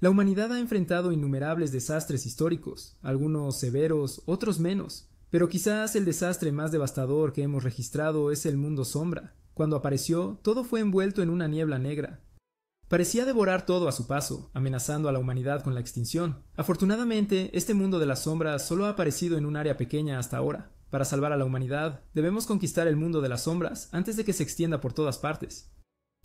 La humanidad ha enfrentado innumerables desastres históricos, algunos severos, otros menos, pero quizás el desastre más devastador que hemos registrado es el mundo sombra. Cuando apareció, todo fue envuelto en una niebla negra. Parecía devorar todo a su paso, amenazando a la humanidad con la extinción. Afortunadamente, este mundo de las sombras solo ha aparecido en un área pequeña hasta ahora. Para salvar a la humanidad, debemos conquistar el mundo de las sombras antes de que se extienda por todas partes.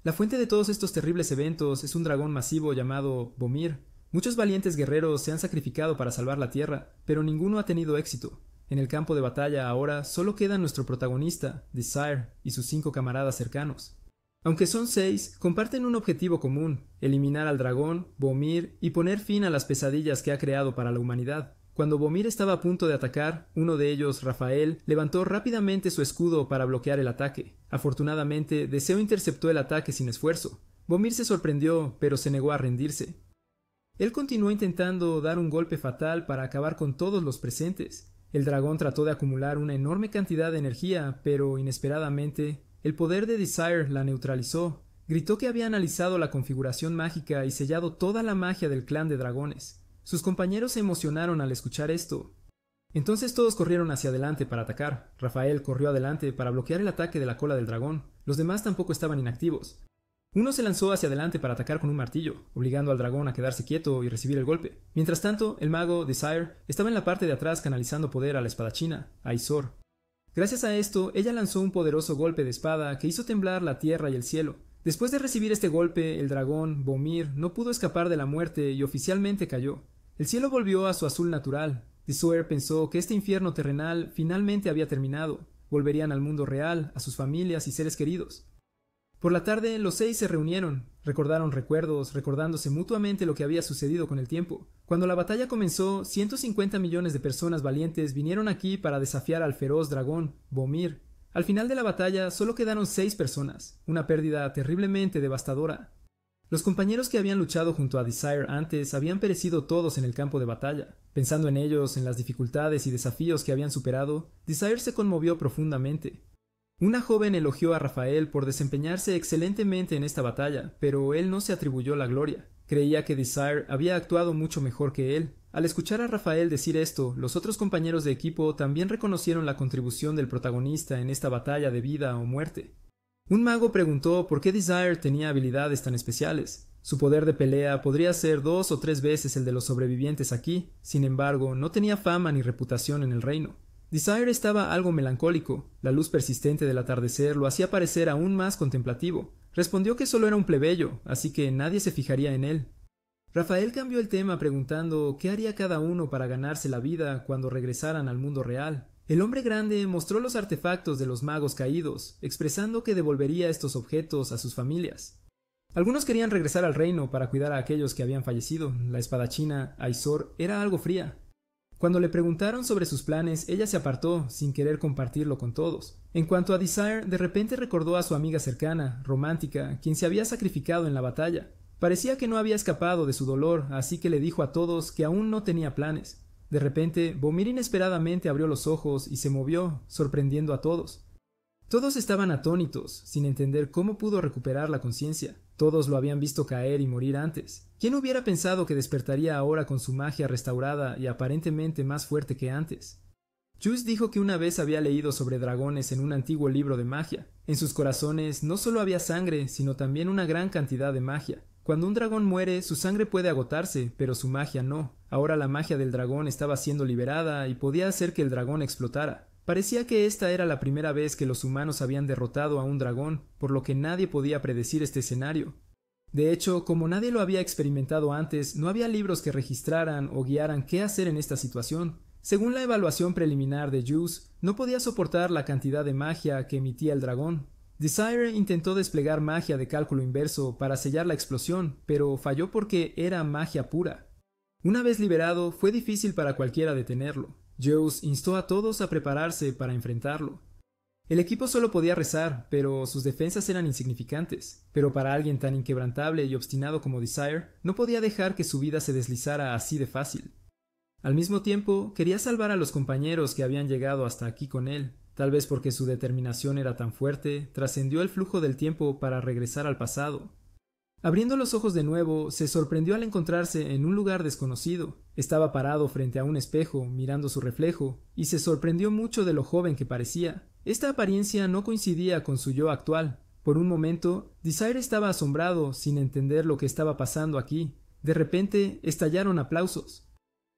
La fuente de todos estos terribles eventos es un dragón masivo llamado Vomir. Muchos valientes guerreros se han sacrificado para salvar la Tierra, pero ninguno ha tenido éxito. En el campo de batalla ahora solo quedan nuestro protagonista, Desire, y sus 5 camaradas cercanos. Aunque son 6, comparten un objetivo común: eliminar al dragón, Vomir, y poner fin a las pesadillas que ha creado para la humanidad. Cuando Vomir estaba a punto de atacar, uno de ellos, Rafael, levantó rápidamente su escudo para bloquear el ataque. Afortunadamente, Deseo interceptó el ataque sin esfuerzo. Vomir se sorprendió, pero se negó a rendirse. Él continuó intentando dar un golpe fatal para acabar con todos los presentes. El dragón trató de acumular una enorme cantidad de energía, pero inesperadamente, el poder de Desire la neutralizó. Gritó que había analizado la configuración mágica y sellado toda la magia del clan de dragones. Sus compañeros se emocionaron al escuchar esto. Entonces todos corrieron hacia adelante para atacar. Rafael corrió adelante para bloquear el ataque de la cola del dragón. Los demás tampoco estaban inactivos. Uno se lanzó hacia adelante para atacar con un martillo, obligando al dragón a quedarse quieto y recibir el golpe. Mientras tanto, el mago, Desire, estaba en la parte de atrás canalizando poder a la espadachina, Aizor. Gracias a esto, ella lanzó un poderoso golpe de espada que hizo temblar la tierra y el cielo. Después de recibir este golpe, el dragón, Vomir, no pudo escapar de la muerte y oficialmente cayó. El cielo volvió a su azul natural. Desire pensó que este infierno terrenal finalmente había terminado. Volverían al mundo real, a sus familias y seres queridos. Por la tarde, los 6 se reunieron, recordaron recuerdos, recordándose mutuamente lo que había sucedido con el tiempo. Cuando la batalla comenzó, 150 millones de personas valientes vinieron aquí para desafiar al feroz dragón, Vomir. Al final de la batalla, solo quedaron 6 personas, una pérdida terriblemente devastadora. Los compañeros que habían luchado junto a Desire antes habían perecido todos en el campo de batalla. Pensando en ellos, en las dificultades y desafíos que habían superado, Desire se conmovió profundamente. Una joven elogió a Rafael por desempeñarse excelentemente en esta batalla, pero él no se atribuyó la gloria. Creía que Desire había actuado mucho mejor que él. Al escuchar a Rafael decir esto, los otros compañeros de equipo también reconocieron la contribución del protagonista en esta batalla de vida o muerte. Un mago preguntó por qué Desire tenía habilidades tan especiales. Su poder de pelea podría ser 2 o 3 veces el de los sobrevivientes aquí, sin embargo, no tenía fama ni reputación en el reino. Desire estaba algo melancólico. La luz persistente del atardecer lo hacía parecer aún más contemplativo. Respondió que solo era un plebeyo, así que nadie se fijaría en él. Rafael cambió el tema preguntando qué haría cada uno para ganarse la vida cuando regresaran al mundo real. El hombre grande mostró los artefactos de los magos caídos, expresando que devolvería estos objetos a sus familias. Algunos querían regresar al reino para cuidar a aquellos que habían fallecido. La espadachina, Aizor, era algo fría. Cuando le preguntaron sobre sus planes, ella se apartó, sin querer compartirlo con todos. En cuanto a Desire, de repente recordó a su amiga cercana, romántica, quien se había sacrificado en la batalla. Parecía que no había escapado de su dolor, así que le dijo a todos que aún no tenía planes. De repente, Vomir inesperadamente abrió los ojos y se movió, sorprendiendo a todos. Todos estaban atónitos, sin entender cómo pudo recuperar la conciencia. Todos lo habían visto caer y morir antes. ¿Quién hubiera pensado que despertaría ahora con su magia restaurada y aparentemente más fuerte que antes? Juice dijo que una vez había leído sobre dragones en un antiguo libro de magia. En sus corazones no solo había sangre, sino también una gran cantidad de magia. Cuando un dragón muere, su sangre puede agotarse, pero su magia no. Ahora la magia del dragón estaba siendo liberada y podía hacer que el dragón explotara. Parecía que esta era la primera vez que los humanos habían derrotado a un dragón, por lo que nadie podía predecir este escenario. De hecho, como nadie lo había experimentado antes, no había libros que registraran o guiaran qué hacer en esta situación. Según la evaluación preliminar de Juice, no podía soportar la cantidad de magia que emitía el dragón. Desire intentó desplegar magia de cálculo inverso para sellar la explosión, pero falló porque era magia pura. Una vez liberado, fue difícil para cualquiera detenerlo. Juice instó a todos a prepararse para enfrentarlo. El equipo solo podía rezar, pero sus defensas eran insignificantes. Pero para alguien tan inquebrantable y obstinado como Desire, no podía dejar que su vida se deslizara así de fácil. Al mismo tiempo, quería salvar a los compañeros que habían llegado hasta aquí con él. Tal vez porque su determinación era tan fuerte, trascendió el flujo del tiempo para regresar al pasado. Abriendo los ojos de nuevo, se sorprendió al encontrarse en un lugar desconocido. Estaba parado frente a un espejo, mirando su reflejo, y se sorprendió mucho de lo joven que parecía. Esta apariencia no coincidía con su yo actual. Por un momento, Desire estaba asombrado, sin entender lo que estaba pasando aquí. De repente, estallaron aplausos.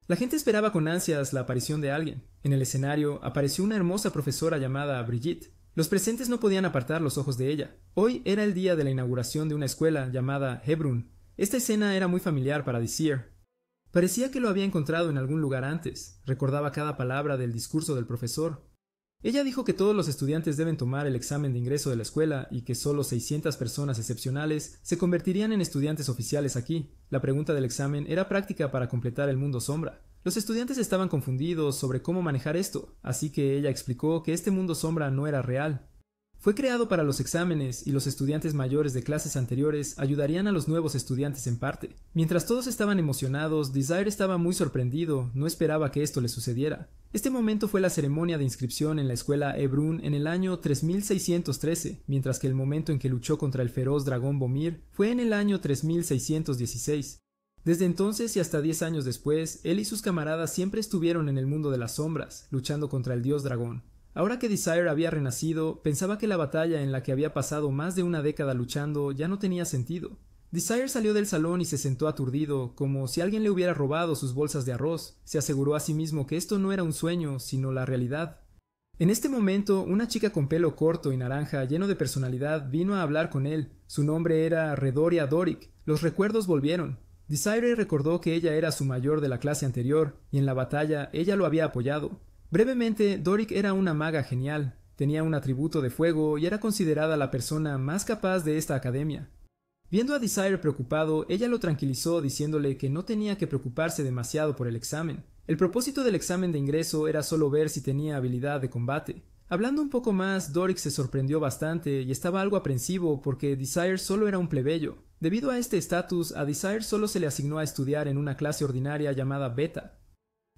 La gente esperaba con ansias la aparición de alguien. En el escenario apareció una hermosa profesora llamada Brigitte. Los presentes no podían apartar los ojos de ella. Hoy era el día de la inauguración de una escuela llamada Hebron. Esta escena era muy familiar para Desire. Parecía que lo había encontrado en algún lugar antes. Recordaba cada palabra del discurso del profesor. Ella dijo que todos los estudiantes deben tomar el examen de ingreso de la escuela y que solo 600 personas excepcionales se convertirían en estudiantes oficiales aquí. La pregunta del examen era práctica para completar el mundo sombra. Los estudiantes estaban confundidos sobre cómo manejar esto, así que ella explicó que este mundo sombra no era real. Fue creado para los exámenes y los estudiantes mayores de clases anteriores ayudarían a los nuevos estudiantes en parte. Mientras todos estaban emocionados, Desire estaba muy sorprendido, no esperaba que esto le sucediera. Este momento fue la ceremonia de inscripción en la escuela Hebron en el año 3613, mientras que el momento en que luchó contra el feroz dragón Bomir fue en el año 3616. Desde entonces y hasta 10 años después, él y sus camaradas siempre estuvieron en el mundo de las sombras, luchando contra el dios dragón. Ahora que Desire había renacido, pensaba que la batalla en la que había pasado más de una década luchando ya no tenía sentido. Desire salió del salón y se sentó aturdido, como si alguien le hubiera robado sus bolsas de arroz. Se aseguró a sí mismo que esto no era un sueño, sino la realidad. En este momento, una chica con pelo corto y naranja, lleno de personalidad, vino a hablar con él. Su nombre era Redoria Doric. Los recuerdos volvieron. Desire recordó que ella era su mayor de la clase anterior, y en la batalla ella lo había apoyado. Brevemente, Doric era una maga genial, tenía un atributo de fuego y era considerada la persona más capaz de esta academia. Viendo a Desire preocupado, ella lo tranquilizó diciéndole que no tenía que preocuparse demasiado por el examen. El propósito del examen de ingreso era solo ver si tenía habilidad de combate. Hablando un poco más, Doric se sorprendió bastante y estaba algo aprensivo porque Desire solo era un plebeyo. Debido a este estatus, a Desire solo se le asignó a estudiar en una clase ordinaria llamada Beta.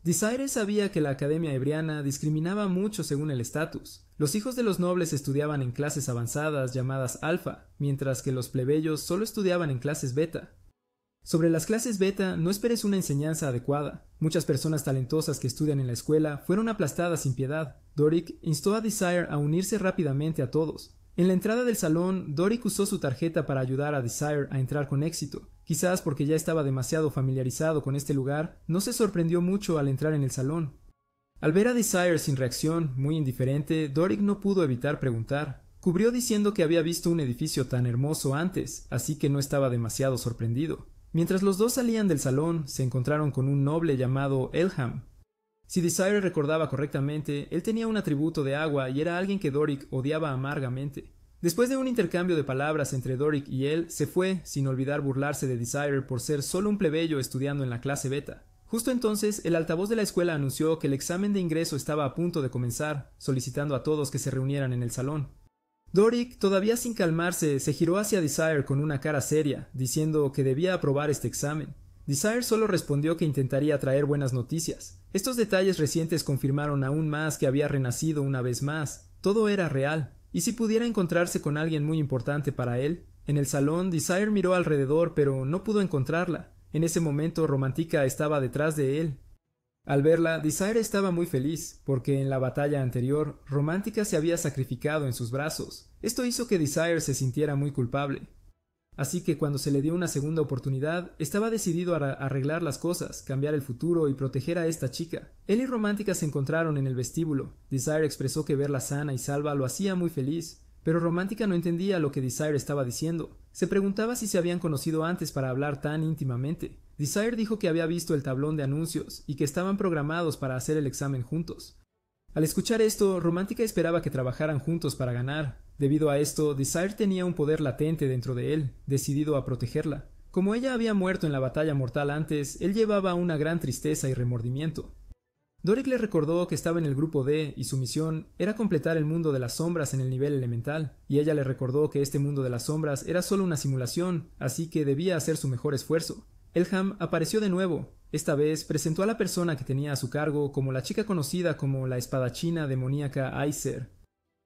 Desire sabía que la Academia Hebriana discriminaba mucho según el estatus. Los hijos de los nobles estudiaban en clases avanzadas llamadas Alfa, mientras que los plebeyos solo estudiaban en clases Beta. Sobre las clases Beta no esperes una enseñanza adecuada. Muchas personas talentosas que estudian en la escuela fueron aplastadas sin piedad. Doric instó a Desire a unirse rápidamente a todos. En la entrada del salón, Doric usó su tarjeta para ayudar a Desire a entrar con éxito. Quizás porque ya estaba demasiado familiarizado con este lugar, no se sorprendió mucho al entrar en el salón. Al ver a Desire sin reacción, muy indiferente, Doric no pudo evitar preguntar. Cubrió diciendo que había visto un edificio tan hermoso antes, así que no estaba demasiado sorprendido. Mientras los dos salían del salón, se encontraron con un noble llamado Elham. Si Desire recordaba correctamente, él tenía un atributo de agua y era alguien que Doric odiaba amargamente. Después de un intercambio de palabras entre Doric y él, se fue, sin olvidar burlarse de Desire por ser solo un plebeyo estudiando en la clase Beta. Justo entonces, el altavoz de la escuela anunció que el examen de ingreso estaba a punto de comenzar, solicitando a todos que se reunieran en el salón. Doric, todavía sin calmarse, se giró hacia Desire con una cara seria, diciendo que debía aprobar este examen. Desire solo respondió que intentaría traer buenas noticias. Estos detalles recientes confirmaron aún más que había renacido una vez más. Todo era real. ¿Y si pudiera encontrarse con alguien muy importante para él? En el salón, Desire miró alrededor, pero no pudo encontrarla. En ese momento, Romántica estaba detrás de él. Al verla, Desire estaba muy feliz, porque en la batalla anterior, Romántica se había sacrificado en sus brazos. Esto hizo que Desire se sintiera muy culpable. Así que cuando se le dio una segunda oportunidad, estaba decidido a arreglar las cosas, cambiar el futuro y proteger a esta chica. Él y Romántica se encontraron en el vestíbulo. Desire expresó que verla sana y salva lo hacía muy feliz, pero Romántica no entendía lo que Desire estaba diciendo. Se preguntaba si se habían conocido antes para hablar tan íntimamente. Desire dijo que había visto el tablón de anuncios y que estaban programados para hacer el examen juntos. Al escuchar esto, Romántica esperaba que trabajaran juntos para ganar. Debido a esto, Desire tenía un poder latente dentro de él, decidido a protegerla. Como ella había muerto en la batalla mortal antes, él llevaba una gran tristeza y remordimiento. Doric le recordó que estaba en el grupo D y su misión era completar el mundo de las sombras en el nivel elemental, y ella le recordó que este mundo de las sombras era solo una simulación, así que debía hacer su mejor esfuerzo. Elham apareció de nuevo. Esta vez presentó a la persona que tenía a su cargo como la chica conocida como la espadachina demoníaca Aesir.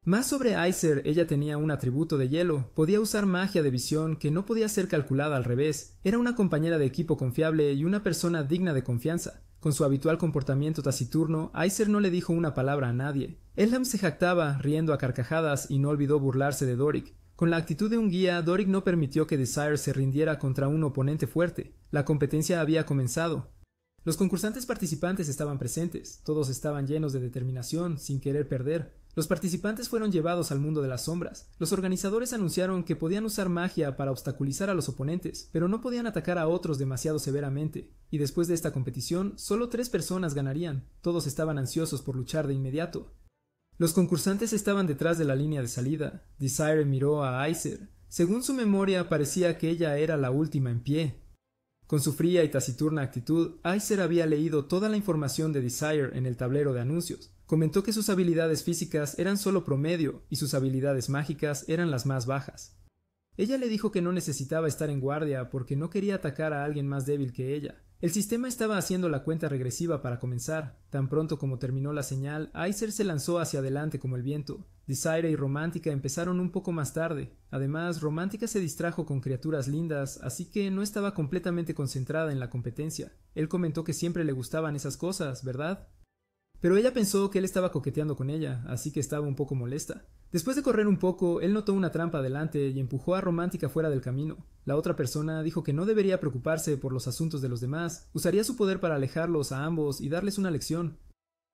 Más sobre Aesir, ella tenía un atributo de hielo, podía usar magia de visión que no podía ser calculada al revés, era una compañera de equipo confiable y una persona digna de confianza. Con su habitual comportamiento taciturno, Aesir no le dijo una palabra a nadie. Elham se jactaba, riendo a carcajadas, y no olvidó burlarse de Doric. Con la actitud de un guía, Doric no permitió que Desire se rindiera contra un oponente fuerte. La competencia había comenzado. Los concursantes participantes estaban presentes, todos estaban llenos de determinación, sin querer perder. Los participantes fueron llevados al mundo de las sombras. Los organizadores anunciaron que podían usar magia para obstaculizar a los oponentes, pero no podían atacar a otros demasiado severamente. Y después de esta competición, solo 3 personas ganarían. Todos estaban ansiosos por luchar de inmediato. Los concursantes estaban detrás de la línea de salida. Desire miró a Aesir. Según su memoria, parecía que ella era la última en pie. Con su fría y taciturna actitud, Aesir había leído toda la información de Desire en el tablero de anuncios. Comentó que sus habilidades físicas eran solo promedio y sus habilidades mágicas eran las más bajas. Ella le dijo que no necesitaba estar en guardia porque no quería atacar a alguien más débil que ella. El sistema estaba haciendo la cuenta regresiva para comenzar. Tan pronto como terminó la señal, Aesir se lanzó hacia adelante como el viento. Desire y Romántica empezaron un poco más tarde. Además, Romántica se distrajo con criaturas lindas, así que no estaba completamente concentrada en la competencia. Él comentó que siempre le gustaban esas cosas, ¿verdad? Pero ella pensó que él estaba coqueteando con ella, así que estaba un poco molesta. Después de correr un poco, él notó una trampa adelante y empujó a Romántica fuera del camino. La otra persona dijo que no debería preocuparse por los asuntos de los demás, usaría su poder para alejarlos a ambos y darles una lección.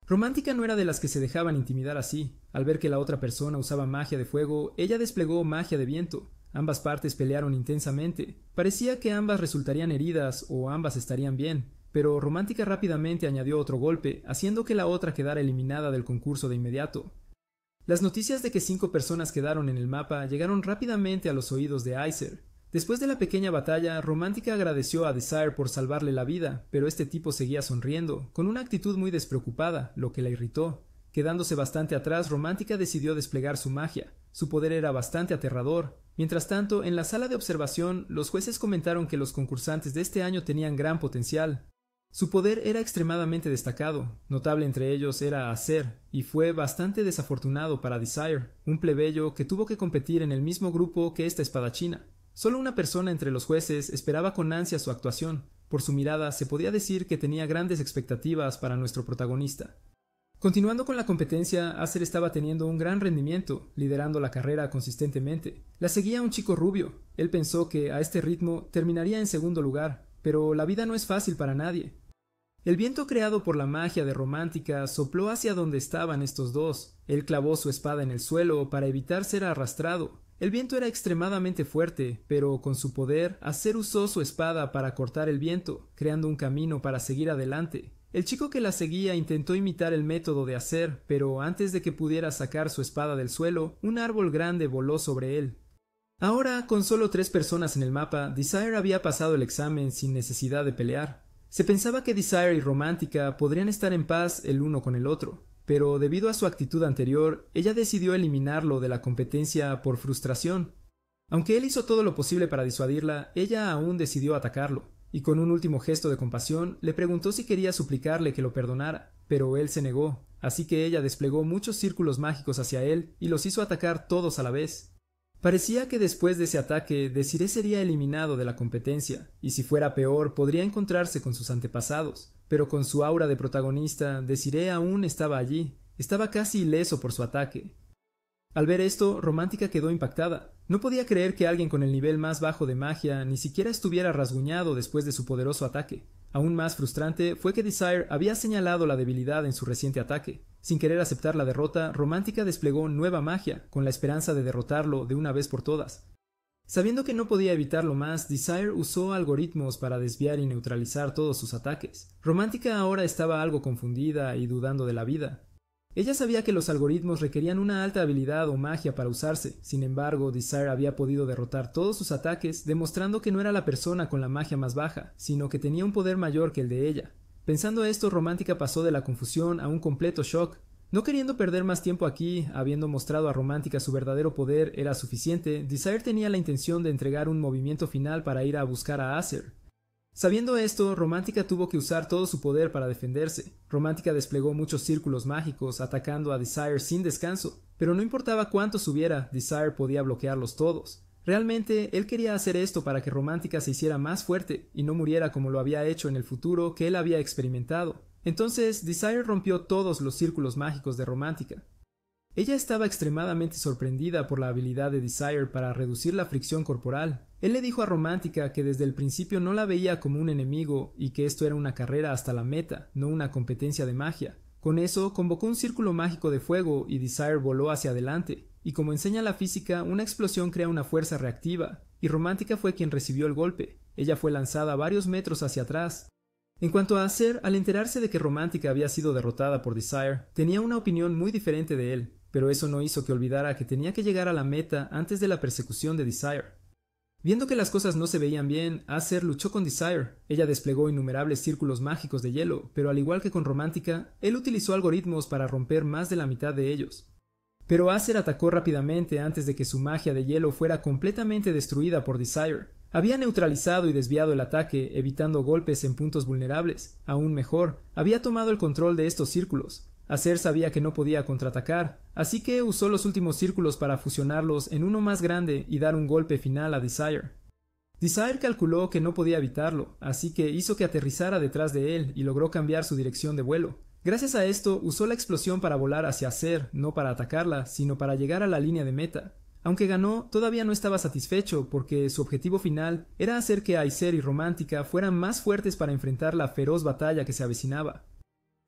Romántica no era de las que se dejaban intimidar así. Al ver que la otra persona usaba magia de fuego, ella desplegó magia de viento. Ambas partes pelearon intensamente. Parecía que ambas resultarían heridas o ambas estarían bien. Pero Romántica rápidamente añadió otro golpe, haciendo que la otra quedara eliminada del concurso de inmediato. Las noticias de que 5 personas quedaron en el mapa llegaron rápidamente a los oídos de Aesir. Después de la pequeña batalla, Romántica agradeció a Desire por salvarle la vida, pero este tipo seguía sonriendo, con una actitud muy despreocupada, lo que la irritó. Quedándose bastante atrás, Romántica decidió desplegar su magia. Su poder era bastante aterrador. Mientras tanto, en la sala de observación, los jueces comentaron que los concursantes de este año tenían gran potencial. Su poder era extremadamente destacado, notable entre ellos era Acer, y fue bastante desafortunado para Desire, un plebeyo que tuvo que competir en el mismo grupo que esta espadachina. Solo una persona entre los jueces esperaba con ansia su actuación. Por su mirada se podía decir que tenía grandes expectativas para nuestro protagonista. Continuando con la competencia, Acer estaba teniendo un gran rendimiento, liderando la carrera consistentemente. La seguía un chico rubio. Él pensó que a este ritmo terminaría en segundo lugar, pero la vida no es fácil para nadie. El viento creado por la magia de Romántica sopló hacia donde estaban estos dos. Él clavó su espada en el suelo para evitar ser arrastrado. El viento era extremadamente fuerte, pero con su poder, Acer usó su espada para cortar el viento, creando un camino para seguir adelante. El chico que la seguía intentó imitar el método de Acer, pero antes de que pudiera sacar su espada del suelo, un árbol grande voló sobre él. Ahora, con solo 3 personas en el mapa, Desire había pasado el examen sin necesidad de pelear. Se pensaba que Desire y Romántica podrían estar en paz el uno con el otro, pero debido a su actitud anterior, ella decidió eliminarlo de la competencia por frustración. Aunque él hizo todo lo posible para disuadirla, ella aún decidió atacarlo, y con un último gesto de compasión le preguntó si quería suplicarle que lo perdonara, pero él se negó, así que ella desplegó muchos círculos mágicos hacia él y los hizo atacar todos a la vez. Parecía que después de ese ataque, Desire sería eliminado de la competencia, y si fuera peor, podría encontrarse con sus antepasados. Pero con su aura de protagonista, Desire aún estaba allí. Estaba casi ileso por su ataque. Al ver esto, Romántica quedó impactada. No podía creer que alguien con el nivel más bajo de magia ni siquiera estuviera rasguñado después de su poderoso ataque. Aún más frustrante fue que Desire había señalado la debilidad en su reciente ataque. Sin querer aceptar la derrota, Romántica desplegó nueva magia, con la esperanza de derrotarlo de una vez por todas. Sabiendo que no podía evitarlo más, Desire usó algoritmos para desviar y neutralizar todos sus ataques. Romántica ahora estaba algo confundida y dudando de la vida. Ella sabía que los algoritmos requerían una alta habilidad o magia para usarse. Sin embargo, Desire había podido derrotar todos sus ataques, demostrando que no era la persona con la magia más baja, sino que tenía un poder mayor que el de ella. Pensando esto, Romántica pasó de la confusión a un completo shock. No queriendo perder más tiempo aquí, habiendo mostrado a Romántica su verdadero poder era suficiente, Desire tenía la intención de entregar un movimiento final para ir a buscar a Acer. Sabiendo esto, Romántica tuvo que usar todo su poder para defenderse. Romántica desplegó muchos círculos mágicos, atacando a Desire sin descanso. pero no importaba cuántos hubiera, Desire podía bloquearlos todos. Realmente, él quería hacer esto para que Romántica se hiciera más fuerte y no muriera como lo había hecho en el futuro que él había experimentado. Entonces, Desire rompió todos los círculos mágicos de Romántica. Ella estaba extremadamente sorprendida por la habilidad de Desire para reducir la fricción corporal. Él le dijo a Romántica que desde el principio no la veía como un enemigo y que esto era una carrera hasta la meta, no una competencia de magia. Con eso, convocó un círculo mágico de fuego y Desire voló hacia adelante. Y como enseña la física, una explosión crea una fuerza reactiva, y Romántica fue quien recibió el golpe. Ella fue lanzada varios metros hacia atrás. En cuanto a Acer, al enterarse de que Romántica había sido derrotada por Desire, tenía una opinión muy diferente de él, pero eso no hizo que olvidara que tenía que llegar a la meta antes de la persecución de Desire. Viendo que las cosas no se veían bien, Acer luchó con Desire. Ella desplegó innumerables círculos mágicos de hielo, pero al igual que con Romántica, él utilizó algoritmos para romper más de la mitad de ellos. Pero Acer atacó rápidamente antes de que su magia de hielo fuera completamente destruida por Desire. Había neutralizado y desviado el ataque, evitando golpes en puntos vulnerables. Aún mejor, había tomado el control de estos círculos. Acer sabía que no podía contraatacar, así que usó los últimos círculos para fusionarlos en uno más grande y dar un golpe final a Desire. Desire calculó que no podía evitarlo, así que hizo que aterrizara detrás de él y logró cambiar su dirección de vuelo. Gracias a esto, usó la explosión para volar hacia Acer, no para atacarla, sino para llegar a la línea de meta. Aunque ganó, todavía no estaba satisfecho porque su objetivo final era hacer que Acer y Romántica fueran más fuertes para enfrentar la feroz batalla que se avecinaba.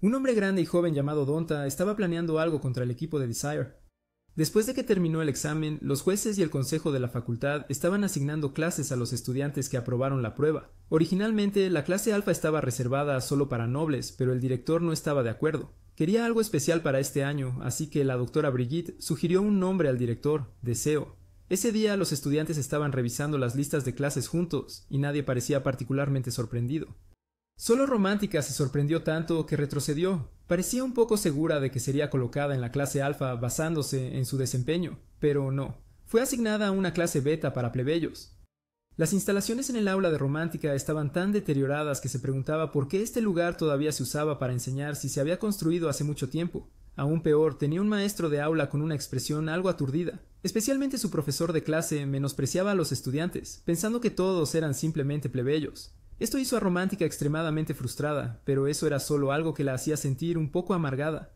Un hombre grande y joven llamado Donta estaba planeando algo contra el equipo de Desire. Después de que terminó el examen, los jueces y el consejo de la facultad estaban asignando clases a los estudiantes que aprobaron la prueba. Originalmente, la clase alfa estaba reservada solo para nobles, pero el director no estaba de acuerdo. Quería algo especial para este año, así que la doctora Brigitte sugirió un nombre al director, Deseo. Ese día los estudiantes estaban revisando las listas de clases juntos, y nadie parecía particularmente sorprendido. Solo Romántica se sorprendió tanto que retrocedió. Parecía un poco segura de que sería colocada en la clase alfa basándose en su desempeño, pero no. Fue asignada a una clase beta para plebeyos. Las instalaciones en el aula de Romántica estaban tan deterioradas que se preguntaba por qué este lugar todavía se usaba para enseñar si se había construido hace mucho tiempo. Aún peor, tenía un maestro de aula con una expresión algo aturdida. Especialmente su profesor de clase menospreciaba a los estudiantes, pensando que todos eran simplemente plebeyos. Esto hizo a Romántica extremadamente frustrada, pero eso era solo algo que la hacía sentir un poco amargada.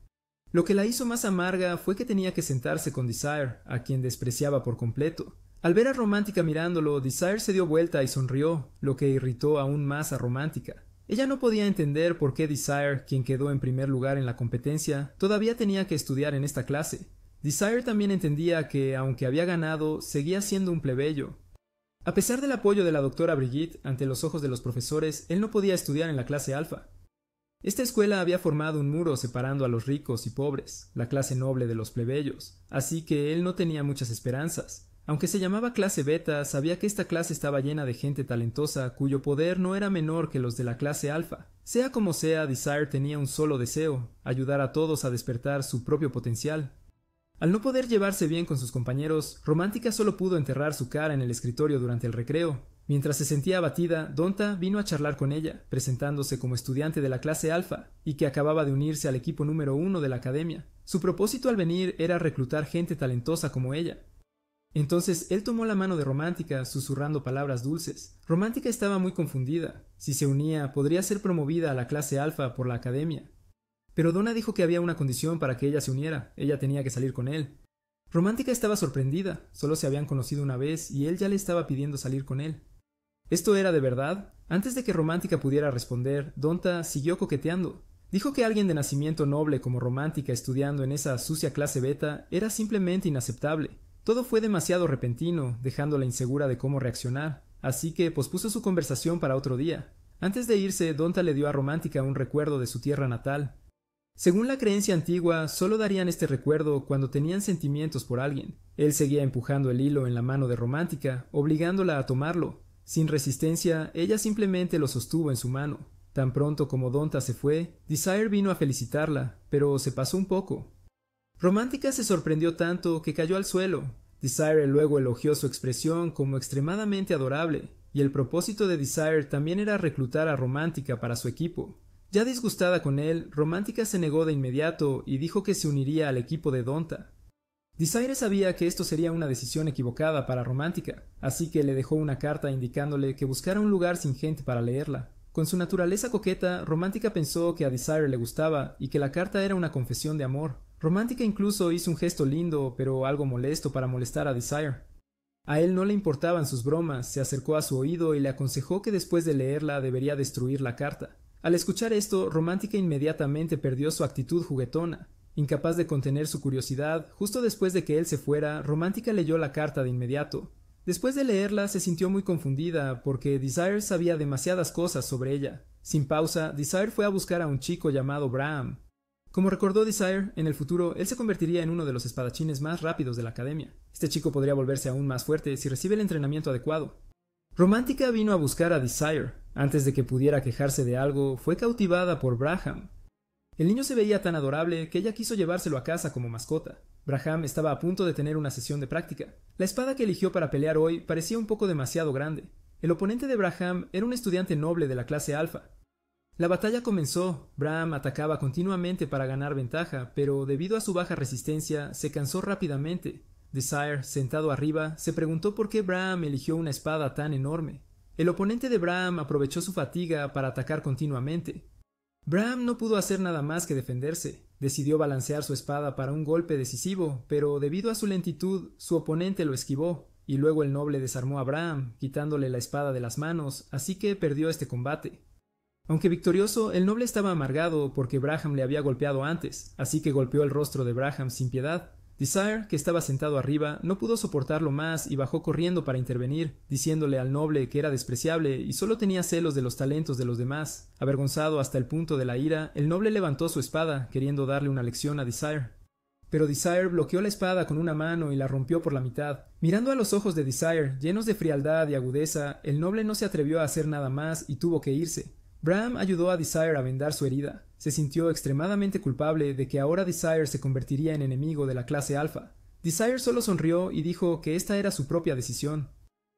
Lo que la hizo más amarga fue que tenía que sentarse con Desire, a quien despreciaba por completo. Al ver a Romántica mirándolo, Desire se dio vuelta y sonrió, lo que irritó aún más a Romántica. Ella no podía entender por qué Desire, quien quedó en primer lugar en la competencia, todavía tenía que estudiar en esta clase. Desire también entendía que, aunque había ganado, seguía siendo un plebeyo. A pesar del apoyo de la doctora Brigitte ante los ojos de los profesores, él no podía estudiar en la clase alfa. Esta escuela había formado un muro separando a los ricos y pobres, la clase noble de los plebeyos, así que él no tenía muchas esperanzas. Aunque se llamaba clase beta, sabía que esta clase estaba llena de gente talentosa cuyo poder no era menor que los de la clase alfa. Sea como sea, Desire tenía un solo deseo: ayudar a todos a despertar su propio potencial. Al no poder llevarse bien con sus compañeros, Romántica solo pudo enterrar su cara en el escritorio durante el recreo. Mientras se sentía abatida, Donta vino a charlar con ella, presentándose como estudiante de la clase alfa y que acababa de unirse al equipo número 1 de la academia. Su propósito al venir era reclutar gente talentosa como ella. Entonces él tomó la mano de Romántica, susurrando palabras dulces. Romántica estaba muy confundida. Si se unía, podría ser promovida a la clase alfa por la academia. Pero Donna dijo que había una condición para que ella se uniera: ella tenía que salir con él. Romántica estaba sorprendida, solo se habían conocido una vez y él ya le estaba pidiendo salir con él. ¿Esto era de verdad? Antes de que Romántica pudiera responder, Donta siguió coqueteando. Dijo que alguien de nacimiento noble como Romántica estudiando en esa sucia clase beta era simplemente inaceptable. Todo fue demasiado repentino, dejándola insegura de cómo reaccionar, así que pospuso su conversación para otro día. Antes de irse, Donta le dio a Romántica un recuerdo de su tierra natal. Según la creencia antigua, solo darían este recuerdo cuando tenían sentimientos por alguien. Él seguía empujando el hilo en la mano de Romántica, obligándola a tomarlo. Sin resistencia, ella simplemente lo sostuvo en su mano. Tan pronto como Donta se fue, Desire vino a felicitarla, pero se pasó un poco. Romántica se sorprendió tanto que cayó al suelo. Desire luego elogió su expresión como extremadamente adorable, y el propósito de Desire también era reclutar a Romántica para su equipo. Ya disgustada con él, Romántica se negó de inmediato y dijo que se uniría al equipo de Donta. Desire sabía que esto sería una decisión equivocada para Romántica, así que le dejó una carta indicándole que buscara un lugar sin gente para leerla. Con su naturaleza coqueta, Romántica pensó que a Desire le gustaba y que la carta era una confesión de amor. Romántica incluso hizo un gesto lindo, pero algo molesto para molestar a Desire. A él no le importaban sus bromas, se acercó a su oído y le aconsejó que después de leerla debería destruir la carta. Al escuchar esto, Romántica inmediatamente perdió su actitud juguetona. Incapaz de contener su curiosidad, justo después de que él se fuera, Romántica leyó la carta de inmediato. Después de leerla se sintió muy confundida porque Desire sabía demasiadas cosas sobre ella. Sin pausa, Desire fue a buscar a un chico llamado Braham. Como recordó Desire, en el futuro él se convertiría en uno de los espadachines más rápidos de la academia. Este chico podría volverse aún más fuerte si recibe el entrenamiento adecuado. Romántica vino a buscar a Desire. Antes de que pudiera quejarse de algo, fue cautivada por Braham. El niño se veía tan adorable que ella quiso llevárselo a casa como mascota. Braham estaba a punto de tener una sesión de práctica. La espada que eligió para pelear hoy parecía un poco demasiado grande. El oponente de Braham era un estudiante noble de la clase alfa. La batalla comenzó. Braham atacaba continuamente para ganar ventaja, pero debido a su baja resistencia, se cansó rápidamente. Desire, sentado arriba, se preguntó por qué Braham eligió una espada tan enorme. El oponente de Braham aprovechó su fatiga para atacar continuamente. Braham no pudo hacer nada más que defenderse. Decidió balancear su espada para un golpe decisivo, pero debido a su lentitud, su oponente lo esquivó, y luego el noble desarmó a Braham, quitándole la espada de las manos, así que perdió este combate. Aunque victorioso, el noble estaba amargado porque Braham le había golpeado antes, así que golpeó el rostro de Braham sin piedad. Desire, que estaba sentado arriba, no pudo soportarlo más y bajó corriendo para intervenir, diciéndole al noble que era despreciable y solo tenía celos de los talentos de los demás. Avergonzado hasta el punto de la ira, el noble levantó su espada, queriendo darle una lección a Desire. Pero Desire bloqueó la espada con una mano y la rompió por la mitad. Mirando a los ojos de Desire, llenos de frialdad y agudeza, el noble no se atrevió a hacer nada más y tuvo que irse. Braham ayudó a Desire a vendar su herida. Se sintió extremadamente culpable de que ahora Desire se convertiría en enemigo de la clase alfa. Desire solo sonrió y dijo que esta era su propia decisión.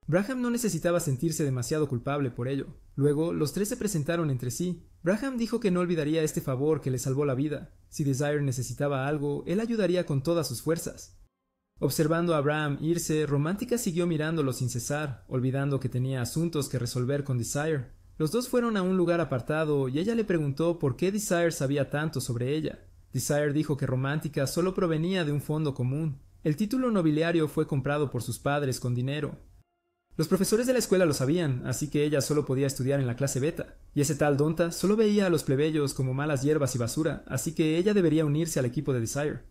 Braham no necesitaba sentirse demasiado culpable por ello. Luego, los tres se presentaron entre sí. Braham dijo que no olvidaría este favor que le salvó la vida. Si Desire necesitaba algo, él ayudaría con todas sus fuerzas. Observando a Braham irse, Romántica siguió mirándolo sin cesar, olvidando que tenía asuntos que resolver con Desire. Los dos fueron a un lugar apartado y ella le preguntó por qué Desire sabía tanto sobre ella. Desire dijo que Romántica solo provenía de un fondo común. El título nobiliario fue comprado por sus padres con dinero. Los profesores de la escuela lo sabían, así que ella solo podía estudiar en la clase beta, y ese tal Donta solo veía a los plebeyos como malas hierbas y basura, así que ella debería unirse al equipo de Desire.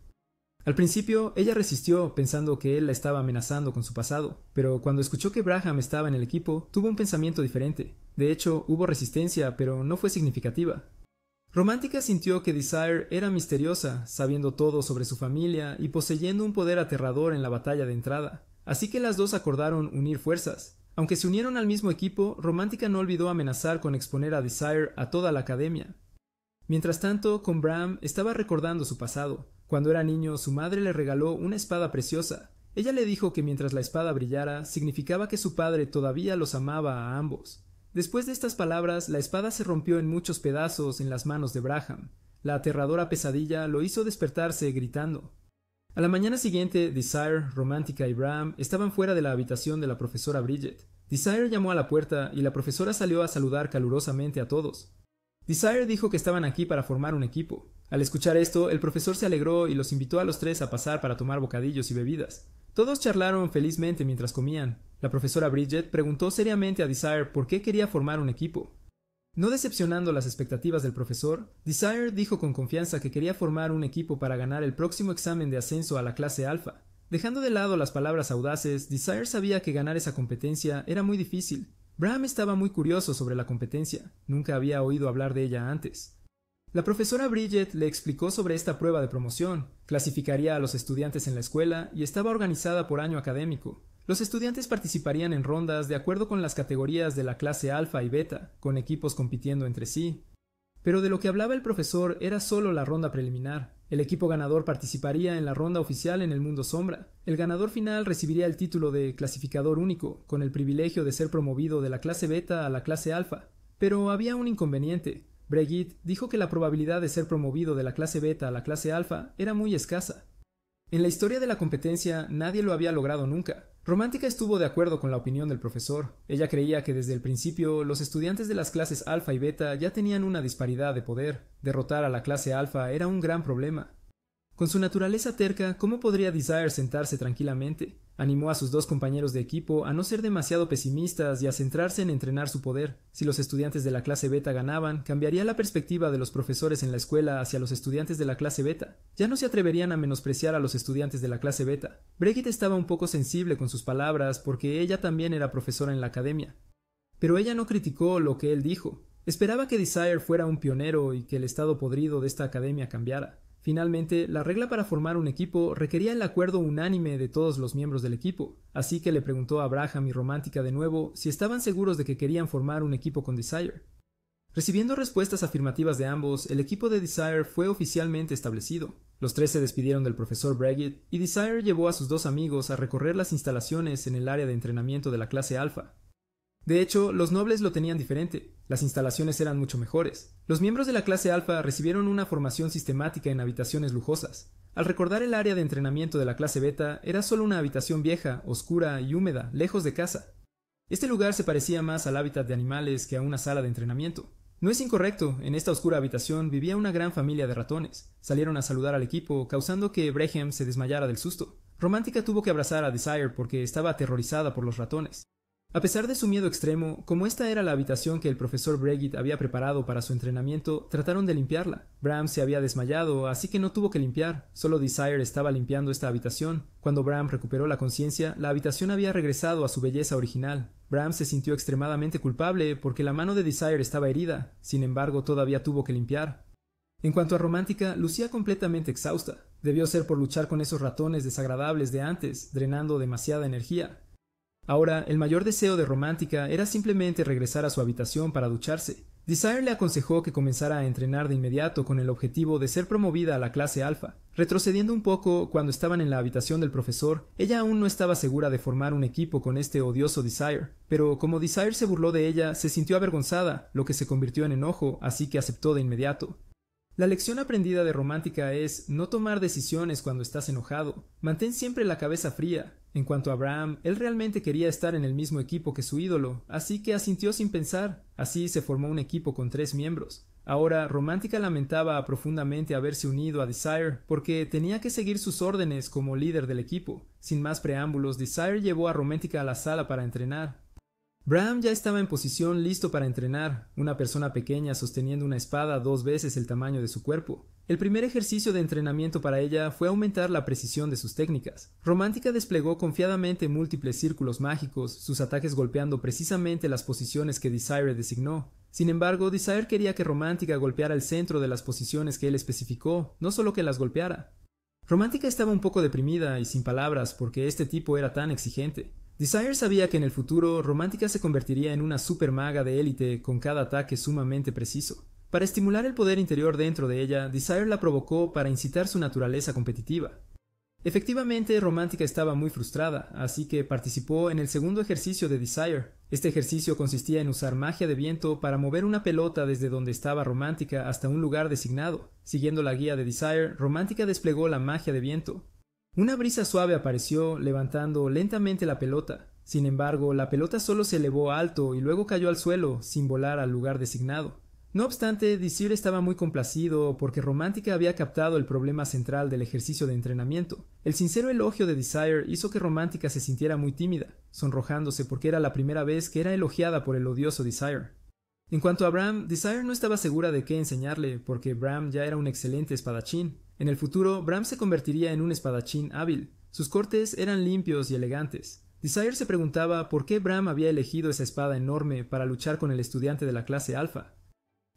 Al principio, ella resistió, pensando que él la estaba amenazando con su pasado, pero cuando escuchó que Braham estaba en el equipo, tuvo un pensamiento diferente. De hecho, hubo resistencia, pero no fue significativa. Romántica sintió que Desire era misteriosa, sabiendo todo sobre su familia y poseyendo un poder aterrador en la batalla de entrada, así que las dos acordaron unir fuerzas. Aunque se unieron al mismo equipo, Romántica no olvidó amenazar con exponer a Desire a toda la academia. Mientras tanto, con Braham estaba recordando su pasado. Cuando era niño, su madre le regaló una espada preciosa. Ella le dijo que mientras la espada brillara, significaba que su padre todavía los amaba a ambos. Después de estas palabras, la espada se rompió en muchos pedazos en las manos de Braham. La aterradora pesadilla lo hizo despertarse gritando. A la mañana siguiente, Desire, Romántica y Braham estaban fuera de la habitación de la profesora Bridget. Desire llamó a la puerta y la profesora salió a saludar calurosamente a todos. Desire dijo que estaban aquí para formar un equipo. Al escuchar esto, el profesor se alegró y los invitó a los tres a pasar para tomar bocadillos y bebidas. Todos charlaron felizmente mientras comían. La profesora Bridget preguntó seriamente a Desire por qué quería formar un equipo. No decepcionando las expectativas del profesor, Desire dijo con confianza que quería formar un equipo para ganar el próximo examen de ascenso a la clase alfa. Dejando de lado las palabras audaces, Desire sabía que ganar esa competencia era muy difícil. Braham estaba muy curioso sobre la competencia. Nunca había oído hablar de ella antes. La profesora Bridget le explicó sobre esta prueba de promoción. Clasificaría a los estudiantes en la escuela y estaba organizada por año académico. Los estudiantes participarían en rondas de acuerdo con las categorías de la clase alfa y beta, con equipos compitiendo entre sí. Pero de lo que hablaba el profesor era solo la ronda preliminar. El equipo ganador participaría en la ronda oficial en el mundo sombra. El ganador final recibiría el título de clasificador único, con el privilegio de ser promovido de la clase beta a la clase alfa. Pero había un inconveniente. Brigitte dijo que la probabilidad de ser promovido de la clase beta a la clase alfa era muy escasa. En la historia de la competencia nadie lo había logrado nunca. Romántica estuvo de acuerdo con la opinión del profesor. Ella creía que desde el principio los estudiantes de las clases alfa y beta ya tenían una disparidad de poder. Derrotar a la clase alfa era un gran problema. Con su naturaleza terca, ¿cómo podría Desire sentarse tranquilamente? Animó a sus dos compañeros de equipo a no ser demasiado pesimistas y a centrarse en entrenar su poder. Si los estudiantes de la clase beta ganaban, cambiaría la perspectiva de los profesores en la escuela hacia los estudiantes de la clase beta. Ya no se atreverían a menospreciar a los estudiantes de la clase beta. Breguet estaba un poco sensible con sus palabras porque ella también era profesora en la academia. Pero ella no criticó lo que él dijo. Esperaba que Desire fuera un pionero y que el estado podrido de esta academia cambiara. Finalmente, la regla para formar un equipo requería el acuerdo unánime de todos los miembros del equipo, así que le preguntó a Abraham y Romántica de nuevo si estaban seguros de que querían formar un equipo con Desire. Recibiendo respuestas afirmativas de ambos, el equipo de Desire fue oficialmente establecido. Los tres se despidieron del profesor Breguet y Desire llevó a sus dos amigos a recorrer las instalaciones en el área de entrenamiento de la clase alfa. De hecho, los nobles lo tenían diferente. Las instalaciones eran mucho mejores. Los miembros de la clase alfa recibieron una formación sistemática en habitaciones lujosas. Al recordar el área de entrenamiento de la clase beta, era solo una habitación vieja, oscura y húmeda, lejos de casa. Este lugar se parecía más al hábitat de animales que a una sala de entrenamiento. No es incorrecto, en esta oscura habitación vivía una gran familia de ratones. Salieron a saludar al equipo, causando que Braham se desmayara del susto. Romántica tuvo que abrazar a Desire porque estaba aterrorizada por los ratones. A pesar de su miedo extremo, como esta era la habitación que el profesor Breguet había preparado para su entrenamiento, trataron de limpiarla. Bram se había desmayado, así que no tuvo que limpiar. Solo Desire estaba limpiando esta habitación. Cuando Bram recuperó la conciencia, la habitación había regresado a su belleza original. Bram se sintió extremadamente culpable porque la mano de Desire estaba herida. Sin embargo, todavía tuvo que limpiar. En cuanto a Romántica, lucía completamente exhausta. Debió ser por luchar con esos ratones desagradables de antes, drenando demasiada energía. Ahora, el mayor deseo de Romántica era simplemente regresar a su habitación para ducharse. Desire le aconsejó que comenzara a entrenar de inmediato con el objetivo de ser promovida a la clase alfa. Retrocediendo un poco, cuando estaban en la habitación del profesor, ella aún no estaba segura de formar un equipo con este odioso Desire. Pero como Desire se burló de ella, se sintió avergonzada, lo que se convirtió en enojo, así que aceptó de inmediato. La lección aprendida de Romántica es no tomar decisiones cuando estás enojado. Mantén siempre la cabeza fría. En cuanto a Abraham, él realmente quería estar en el mismo equipo que su ídolo, así que asintió sin pensar. Así se formó un equipo con 3 miembros. Ahora, Romántica lamentaba profundamente haberse unido a Desire porque tenía que seguir sus órdenes como líder del equipo. Sin más preámbulos, Desire llevó a Romántica a la sala para entrenar. Bram ya estaba en posición listo para entrenar, una persona pequeña sosteniendo una espada 2 veces el tamaño de su cuerpo. El primer ejercicio de entrenamiento para ella fue aumentar la precisión de sus técnicas. Romántica desplegó confiadamente múltiples círculos mágicos, sus ataques golpeando precisamente las posiciones que Desire designó. Sin embargo, Desire quería que Romántica golpeara el centro de las posiciones que él especificó, no solo que las golpeara. Romántica estaba un poco deprimida y sin palabras porque este tipo era tan exigente. Desire sabía que en el futuro Romántica se convertiría en una super maga de élite con cada ataque sumamente preciso. Para estimular el poder interior dentro de ella, Desire la provocó para incitar su naturaleza competitiva. Efectivamente, Romántica estaba muy frustrada, así que participó en el segundo ejercicio de Desire. Este ejercicio consistía en usar magia de viento para mover una pelota desde donde estaba Romántica hasta un lugar designado. Siguiendo la guía de Desire, Romántica desplegó la magia de viento. Una brisa suave apareció, levantando lentamente la pelota. Sin embargo, la pelota solo se elevó alto y luego cayó al suelo, sin volar al lugar designado. No obstante, Desire estaba muy complacido porque Romántica había captado el problema central del ejercicio de entrenamiento. El sincero elogio de Desire hizo que Romántica se sintiera muy tímida, sonrojándose porque era la primera vez que era elogiada por el odioso Desire. En cuanto a Bram, Desire no estaba segura de qué enseñarle porque Bram ya era un excelente espadachín. En el futuro, Bram se convertiría en un espadachín hábil. Sus cortes eran limpios y elegantes. Desire se preguntaba por qué Bram había elegido esa espada enorme para luchar con el estudiante de la clase alfa.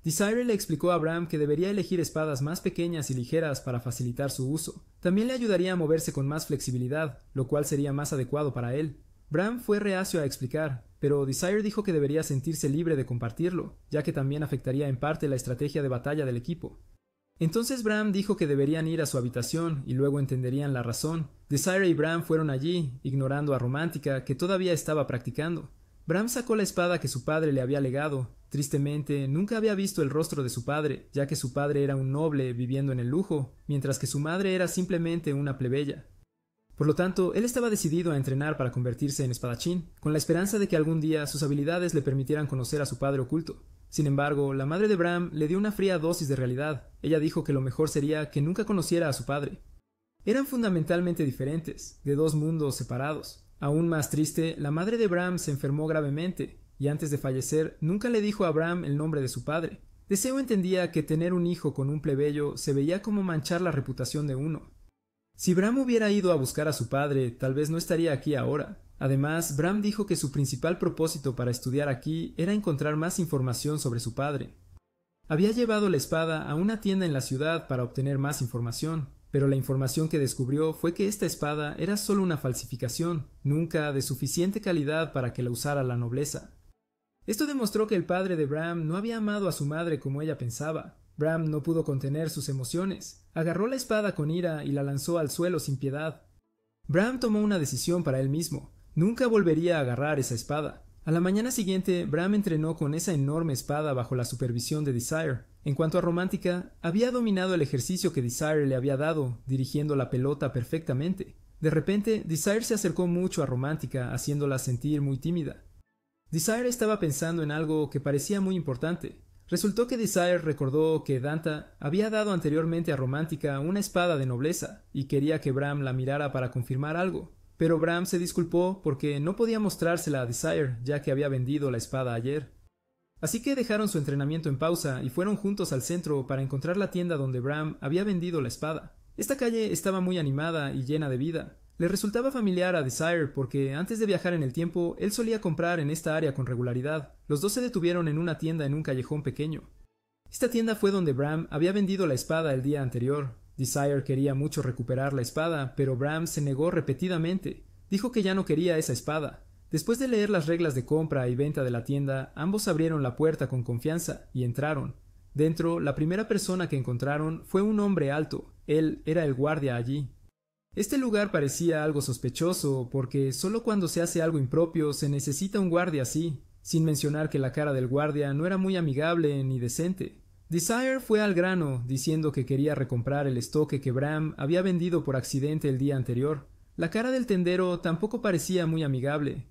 Desire le explicó a Bram que debería elegir espadas más pequeñas y ligeras para facilitar su uso. También le ayudaría a moverse con más flexibilidad, lo cual sería más adecuado para él. Bram fue reacio a explicar, pero Desire dijo que debería sentirse libre de compartirlo, ya que también afectaría en parte la estrategia de batalla del equipo. Entonces Bram dijo que deberían ir a su habitación y luego entenderían la razón. Desire y Bram fueron allí, ignorando a Romántica, que todavía estaba practicando. Bram sacó la espada que su padre le había legado. Tristemente, nunca había visto el rostro de su padre, ya que su padre era un noble viviendo en el lujo, mientras que su madre era simplemente una plebeya. Por lo tanto, él estaba decidido a entrenar para convertirse en espadachín, con la esperanza de que algún día sus habilidades le permitieran conocer a su padre oculto. Sin embargo, la madre de Bram le dio una fría dosis de realidad. Ella dijo que lo mejor sería que nunca conociera a su padre. Eran fundamentalmente diferentes, de dos mundos separados. Aún más triste, la madre de Bram se enfermó gravemente, y antes de fallecer nunca le dijo a Bram el nombre de su padre. Deseo entendía que tener un hijo con un plebeyo se veía como manchar la reputación de uno. Si Bram hubiera ido a buscar a su padre, tal vez no estaría aquí ahora. Además, Bram dijo que su principal propósito para estudiar aquí era encontrar más información sobre su padre. Había llevado la espada a una tienda en la ciudad para obtener más información, pero la información que descubrió fue que esta espada era solo una falsificación, nunca de suficiente calidad para que la usara la nobleza. Esto demostró que el padre de Bram no había amado a su madre como ella pensaba. Bram no pudo contener sus emociones. Agarró la espada con ira y la lanzó al suelo sin piedad. Bram tomó una decisión para él mismo. Nunca volvería a agarrar esa espada. A la mañana siguiente, Bram entrenó con esa enorme espada bajo la supervisión de Desire. En cuanto a Romántica, había dominado el ejercicio que Desire le había dado, dirigiendo la pelota perfectamente. De repente, Desire se acercó mucho a Romántica, haciéndola sentir muy tímida. Desire estaba pensando en algo que parecía muy importante. Resultó que Desire recordó que Danta había dado anteriormente a Romántica una espada de nobleza y quería que Bram la mirara para confirmar algo. Pero Bram se disculpó porque no podía mostrársela a Desire ya que había vendido la espada ayer. Así que dejaron su entrenamiento en pausa y fueron juntos al centro para encontrar la tienda donde Bram había vendido la espada. Esta calle estaba muy animada y llena de vida. Le resultaba familiar a Desire porque antes de viajar en el tiempo, él solía comprar en esta área con regularidad. Los dos se detuvieron en una tienda en un callejón pequeño. Esta tienda fue donde Bram había vendido la espada el día anterior. Desire quería mucho recuperar la espada, pero Bram se negó repetidamente. Dijo que ya no quería esa espada. Después de leer las reglas de compra y venta de la tienda, ambos abrieron la puerta con confianza y entraron. Dentro, la primera persona que encontraron fue un hombre alto. Él era el guardia allí. Este lugar parecía algo sospechoso, porque solo cuando se hace algo impropio se necesita un guardia así, sin mencionar que la cara del guardia no era muy amigable ni decente. Desire fue al grano, diciendo que quería recomprar el estoque que Bram había vendido por accidente el día anterior. La cara del tendero tampoco parecía muy amigable.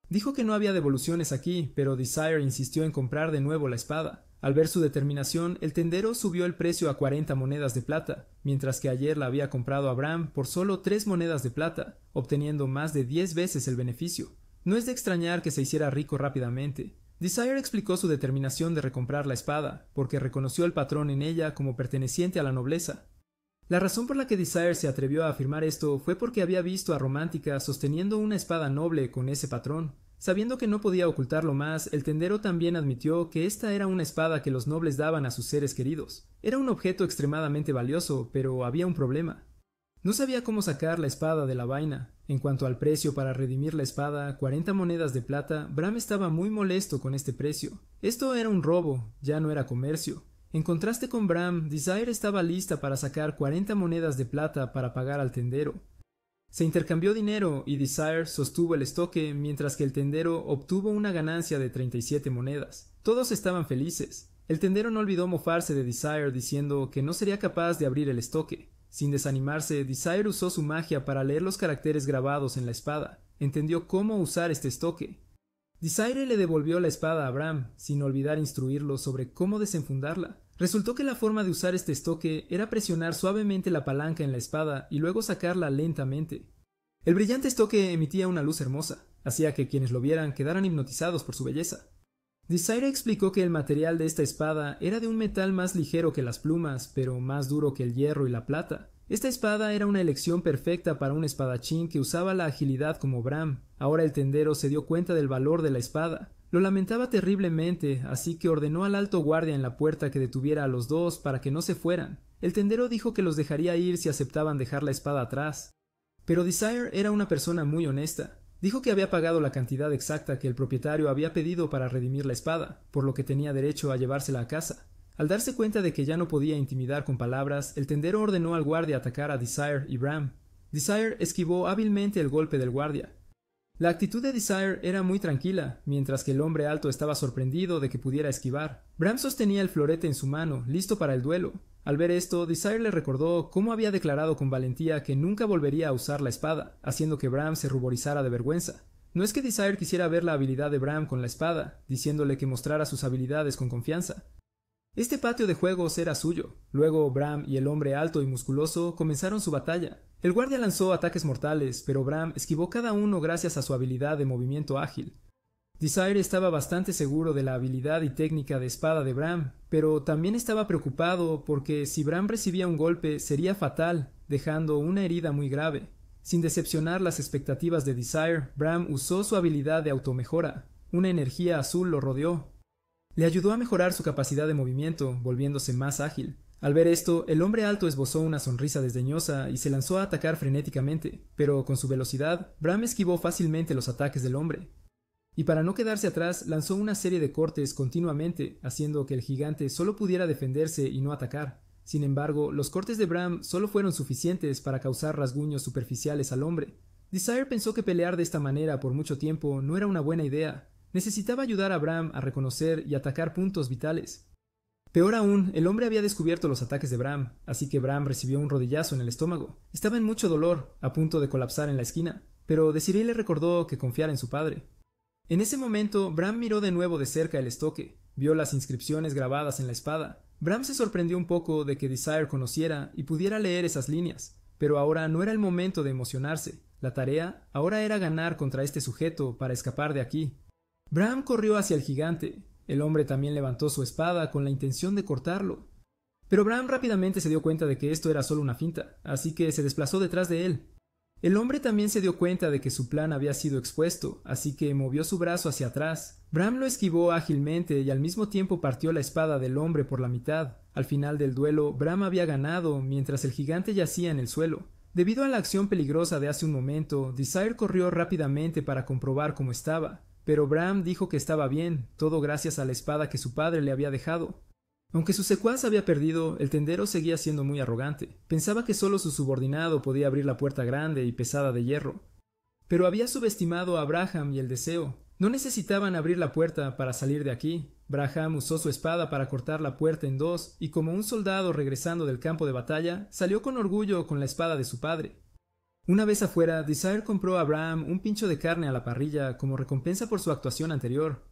Dijo que no había devoluciones aquí, pero Desire insistió en comprar de nuevo la espada. Al ver su determinación, el tendero subió el precio a 40 monedas de plata, mientras que ayer la había comprado a Bram por solo 3 monedas de plata, obteniendo más de 10 veces el beneficio. No es de extrañar que se hiciera rico rápidamente. Desire explicó su determinación de recomprar la espada, porque reconoció el patrón en ella como perteneciente a la nobleza. La razón por la que Desire se atrevió a afirmar esto fue porque había visto a Romántica sosteniendo una espada noble con ese patrón. Sabiendo que no podía ocultarlo más, el tendero también admitió que esta era una espada que los nobles daban a sus seres queridos. Era un objeto extremadamente valioso, pero había un problema. No sabía cómo sacar la espada de la vaina. En cuanto al precio para redimir la espada, 40 monedas de plata, Bram estaba muy molesto con este precio. Esto era un robo, ya no era comercio. En contraste con Bram, Desire estaba lista para sacar 40 monedas de plata para pagar al tendero. Se intercambió dinero y Desire sostuvo el estoque mientras que el tendero obtuvo una ganancia de 37 monedas. Todos estaban felices. El tendero no olvidó mofarse de Desire diciendo que no sería capaz de abrir el estoque. Sin desanimarse, Desire usó su magia para leer los caracteres grabados en la espada. Entendió cómo usar este estoque. Desire le devolvió la espada a Bram, sin olvidar instruirlo sobre cómo desenfundarla. Resultó que la forma de usar este estoque era presionar suavemente la palanca en la espada y luego sacarla lentamente. El brillante estoque emitía una luz hermosa, hacía que quienes lo vieran quedaran hipnotizados por su belleza. Desire explicó que el material de esta espada era de un metal más ligero que las plumas, pero más duro que el hierro y la plata. Esta espada era una elección perfecta para un espadachín que usaba la agilidad como Bram. Ahora el tendero se dio cuenta del valor de la espada. Lo lamentaba terriblemente, así que ordenó al alto guardia en la puerta que detuviera a los dos para que no se fueran. El tendero dijo que los dejaría ir si aceptaban dejar la espada atrás. Pero Desire era una persona muy honesta. Dijo que había pagado la cantidad exacta que el propietario había pedido para redimir la espada, por lo que tenía derecho a llevársela a casa. Al darse cuenta de que ya no podía intimidar con palabras, el tendero ordenó al guardia atacar a Desire y Bram. Desire esquivó hábilmente el golpe del guardia. La actitud de Desire era muy tranquila, mientras que el hombre alto estaba sorprendido de que pudiera esquivar. Bram sostenía el florete en su mano, listo para el duelo. Al ver esto, Desire le recordó cómo había declarado con valentía que nunca volvería a usar la espada, haciendo que Bram se ruborizara de vergüenza. No es que Desire quisiera ver la habilidad de Bram con la espada, diciéndole que mostrara sus habilidades con confianza. Este patio de juegos era suyo. Luego Bram y el hombre alto y musculoso comenzaron su batalla. El guardia lanzó ataques mortales, pero Bram esquivó cada uno gracias a su habilidad de movimiento ágil. Desire estaba bastante seguro de la habilidad y técnica de espada de Bram, pero también estaba preocupado porque si Bram recibía un golpe sería fatal, dejando una herida muy grave. Sin decepcionar las expectativas de Desire, Bram usó su habilidad de automejora. Una energía azul lo rodeó. Le ayudó a mejorar su capacidad de movimiento, volviéndose más ágil. Al ver esto, el hombre alto esbozó una sonrisa desdeñosa y se lanzó a atacar frenéticamente, pero con su velocidad, Bram esquivó fácilmente los ataques del hombre. Y para no quedarse atrás, lanzó una serie de cortes continuamente, haciendo que el gigante solo pudiera defenderse y no atacar. Sin embargo, los cortes de Bram solo fueron suficientes para causar rasguños superficiales al hombre. Desire pensó que pelear de esta manera por mucho tiempo no era una buena idea. Necesitaba ayudar a Bram a reconocer y atacar puntos vitales. Peor aún, el hombre había descubierto los ataques de Bram, así que Bram recibió un rodillazo en el estómago. Estaba en mucho dolor, a punto de colapsar en la esquina, pero Desiree le recordó que confiara en su padre. En ese momento, Bram miró de nuevo de cerca el estoque, vio las inscripciones grabadas en la espada. Bram se sorprendió un poco de que Desire conociera y pudiera leer esas líneas, pero ahora no era el momento de emocionarse. La tarea ahora era ganar contra este sujeto para escapar de aquí. Bram corrió hacia el gigante. El hombre también levantó su espada con la intención de cortarlo. Pero Bram rápidamente se dio cuenta de que esto era solo una finta, así que se desplazó detrás de él. El hombre también se dio cuenta de que su plan había sido expuesto, así que movió su brazo hacia atrás. Bram lo esquivó ágilmente y al mismo tiempo partió la espada del hombre por la mitad. Al final del duelo, Bram había ganado, mientras el gigante yacía en el suelo. Debido a la acción peligrosa de hace un momento, Desire corrió rápidamente para comprobar cómo estaba. Pero Bram dijo que estaba bien, todo gracias a la espada que su padre le había dejado. Aunque su secuaz había perdido, el tendero seguía siendo muy arrogante. Pensaba que solo su subordinado podía abrir la puerta grande y pesada de hierro. Pero había subestimado a Braham y el deseo. No necesitaban abrir la puerta para salir de aquí. Braham usó su espada para cortar la puerta en dos, y como un soldado regresando del campo de batalla, salió con orgullo con la espada de su padre. Una vez afuera, Desire compró a Bram un pincho de carne a la parrilla como recompensa por su actuación anterior.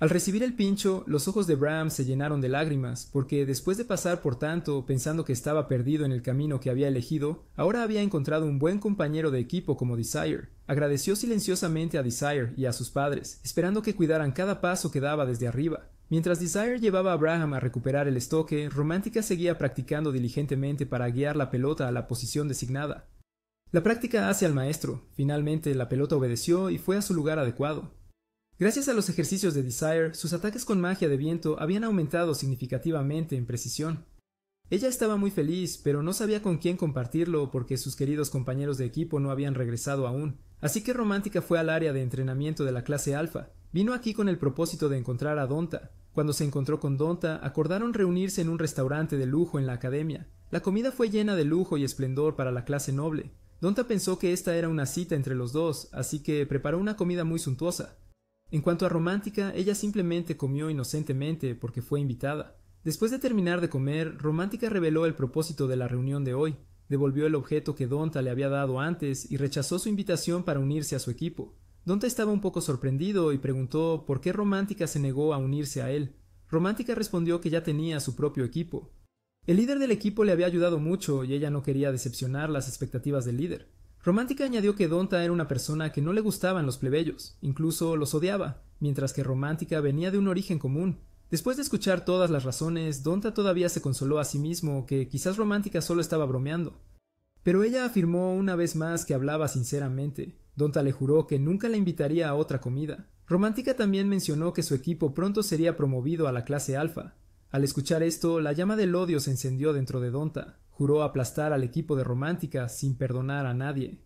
Al recibir el pincho, los ojos de Bram se llenaron de lágrimas, porque después de pasar por tanto pensando que estaba perdido en el camino que había elegido, ahora había encontrado un buen compañero de equipo como Desire. Agradeció silenciosamente a Desire y a sus padres, esperando que cuidaran cada paso que daba desde arriba. Mientras Desire llevaba a Braham a recuperar el estoque, Romántica seguía practicando diligentemente para guiar la pelota a la posición designada. La práctica hace al maestro. Finalmente la pelota obedeció y fue a su lugar adecuado. Gracias a los ejercicios de Desire, sus ataques con magia de viento habían aumentado significativamente en precisión. Ella estaba muy feliz, pero no sabía con quién compartirlo porque sus queridos compañeros de equipo no habían regresado aún. Así que Romántica fue al área de entrenamiento de la clase Alfa. Vino aquí con el propósito de encontrar a Donta. Cuando se encontró con Donta, acordaron reunirse en un restaurante de lujo en la academia. La comida fue llena de lujo y esplendor para la clase noble. Donta pensó que esta era una cita entre los dos, así que preparó una comida muy suntuosa. En cuanto a Romántica, ella simplemente comió inocentemente porque fue invitada. Después de terminar de comer, Romántica reveló el propósito de la reunión de hoy. Devolvió el objeto que Donta le había dado antes y rechazó su invitación para unirse a su equipo. Donta estaba un poco sorprendido y preguntó por qué Romántica se negó a unirse a él. Romántica respondió que ya tenía su propio equipo. El líder del equipo le había ayudado mucho y ella no quería decepcionar las expectativas del líder. Romántica añadió que Donta era una persona que no le gustaban los plebeyos, incluso los odiaba, mientras que Romántica venía de un origen común. Después de escuchar todas las razones, Donta todavía se consoló a sí mismo que quizás Romántica solo estaba bromeando. Pero ella afirmó una vez más que hablaba sinceramente. Donta le juró que nunca la invitaría a otra comida. Romántica también mencionó que su equipo pronto sería promovido a la clase Alfa. Al escuchar esto, la llama del odio se encendió dentro de Donta. Juró aplastar al equipo de Romántica sin perdonar a nadie.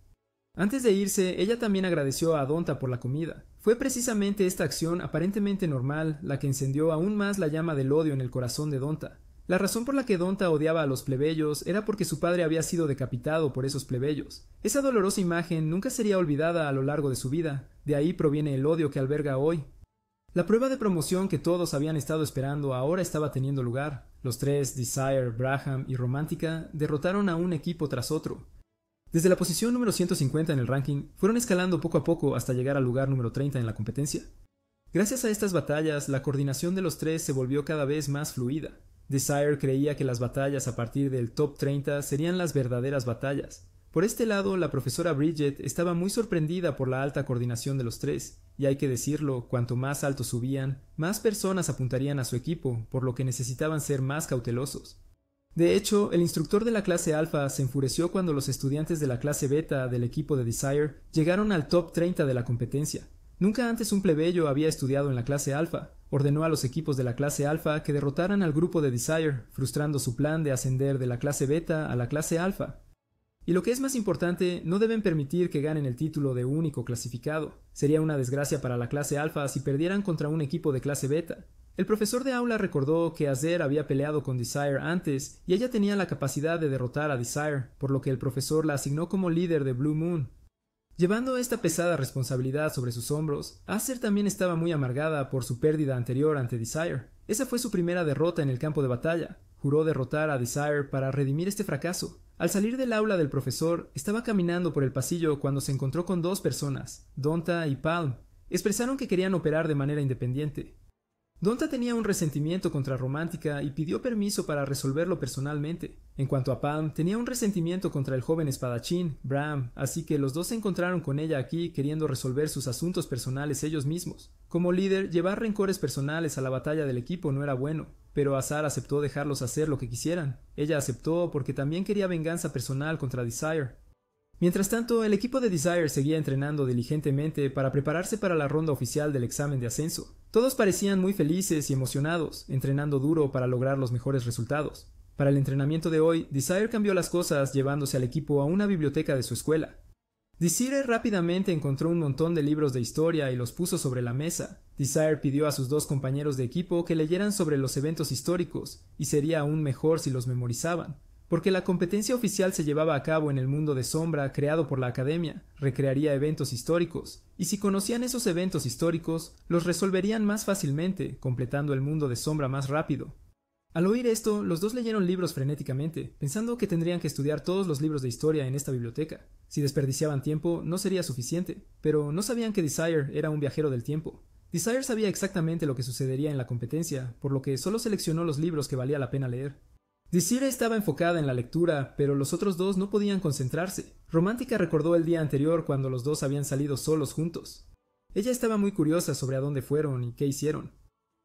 Antes de irse, ella también agradeció a Donta por la comida. Fue precisamente esta acción aparentemente normal la que encendió aún más la llama del odio en el corazón de Donta. La razón por la que Donta odiaba a los plebeyos era porque su padre había sido decapitado por esos plebeyos. Esa dolorosa imagen nunca sería olvidada a lo largo de su vida, de ahí proviene el odio que alberga hoy. La prueba de promoción que todos habían estado esperando ahora estaba teniendo lugar. Los tres, Desire, Braham y Romántica, derrotaron a un equipo tras otro. Desde la posición número 150 en el ranking, fueron escalando poco a poco hasta llegar al lugar número 30 en la competencia. Gracias a estas batallas, la coordinación de los tres se volvió cada vez más fluida. Desire creía que las batallas a partir del top 30 serían las verdaderas batallas. Por este lado, la profesora Bridget estaba muy sorprendida por la alta coordinación de los tres, y hay que decirlo, cuanto más alto subían, más personas apuntarían a su equipo, por lo que necesitaban ser más cautelosos. De hecho, el instructor de la clase Alpha se enfureció cuando los estudiantes de la clase Beta del equipo de Desire llegaron al top 30 de la competencia. Nunca antes un plebeyo había estudiado en la clase Alpha. Ordenó a los equipos de la clase Alpha que derrotaran al grupo de Desire, frustrando su plan de ascender de la clase Beta a la clase Alpha. Y lo que es más importante, no deben permitir que ganen el título de único clasificado. Sería una desgracia para la clase Alpha si perdieran contra un equipo de clase Beta. El profesor de aula recordó que Azer había peleado con Desire antes y ella tenía la capacidad de derrotar a Desire, por lo que el profesor la asignó como líder de Blue Moon. Llevando esta pesada responsabilidad sobre sus hombros, Azer también estaba muy amargada por su pérdida anterior ante Desire. Esa fue su primera derrota en el campo de batalla. Juró derrotar a Desire para redimir este fracaso. Al salir del aula del profesor, estaba caminando por el pasillo cuando se encontró con dos personas, Donta y Palm. Expresaron que querían operar de manera independiente. Donta tenía un resentimiento contra Romántica y pidió permiso para resolverlo personalmente. En cuanto a Palm, tenía un resentimiento contra el joven espadachín, Bram, así que los dos se encontraron con ella aquí queriendo resolver sus asuntos personales ellos mismos. Como líder, llevar rencores personales a la batalla del equipo no era bueno, pero Azar aceptó dejarlos hacer lo que quisieran. Ella aceptó porque también quería venganza personal contra Desire. Mientras tanto, el equipo de Desire seguía entrenando diligentemente para prepararse para la ronda oficial del examen de ascenso. Todos parecían muy felices y emocionados, entrenando duro para lograr los mejores resultados. Para el entrenamiento de hoy, Desire cambió las cosas llevándose al equipo a una biblioteca de su escuela. Desire rápidamente encontró un montón de libros de historia y los puso sobre la mesa. Desire pidió a sus dos compañeros de equipo que leyeran sobre los eventos históricos, y sería aún mejor si los memorizaban. Porque la competencia oficial se llevaba a cabo en el mundo de sombra creado por la academia, recrearía eventos históricos, y si conocían esos eventos históricos, los resolverían más fácilmente, completando el mundo de sombra más rápido. Al oír esto, los dos leyeron libros frenéticamente, pensando que tendrían que estudiar todos los libros de historia en esta biblioteca. Si desperdiciaban tiempo, no sería suficiente, pero no sabían que Desire era un viajero del tiempo. Desire sabía exactamente lo que sucedería en la competencia, por lo que solo seleccionó los libros que valía la pena leer. Desire estaba enfocada en la lectura, pero los otros dos no podían concentrarse. Romántica recordó el día anterior cuando los dos habían salido solos juntos. Ella estaba muy curiosa sobre a dónde fueron y qué hicieron.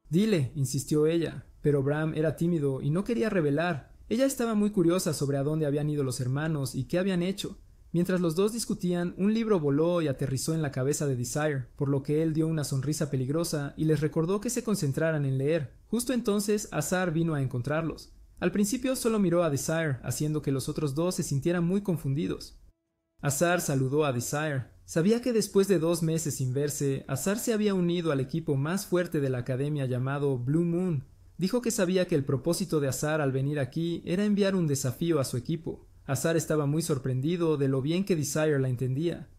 Dile, insistió ella, pero Bram era tímido y no quería revelar. Ella estaba muy curiosa sobre a dónde habían ido los hermanos y qué habían hecho. Mientras los dos discutían, un libro voló y aterrizó en la cabeza de Desire, por lo que él dio una sonrisa peligrosa y les recordó que se concentraran en leer. Justo entonces, Azar vino a encontrarlos. Al principio solo miró a Desire, haciendo que los otros dos se sintieran muy confundidos. Azar saludó a Desire. Sabía que después de 2 meses sin verse, Azar se había unido al equipo más fuerte de la academia llamado Blue Moon. Dijo que sabía que el propósito de Azar al venir aquí era enviar un desafío a su equipo. Azar estaba muy sorprendido de lo bien que Desire la entendía.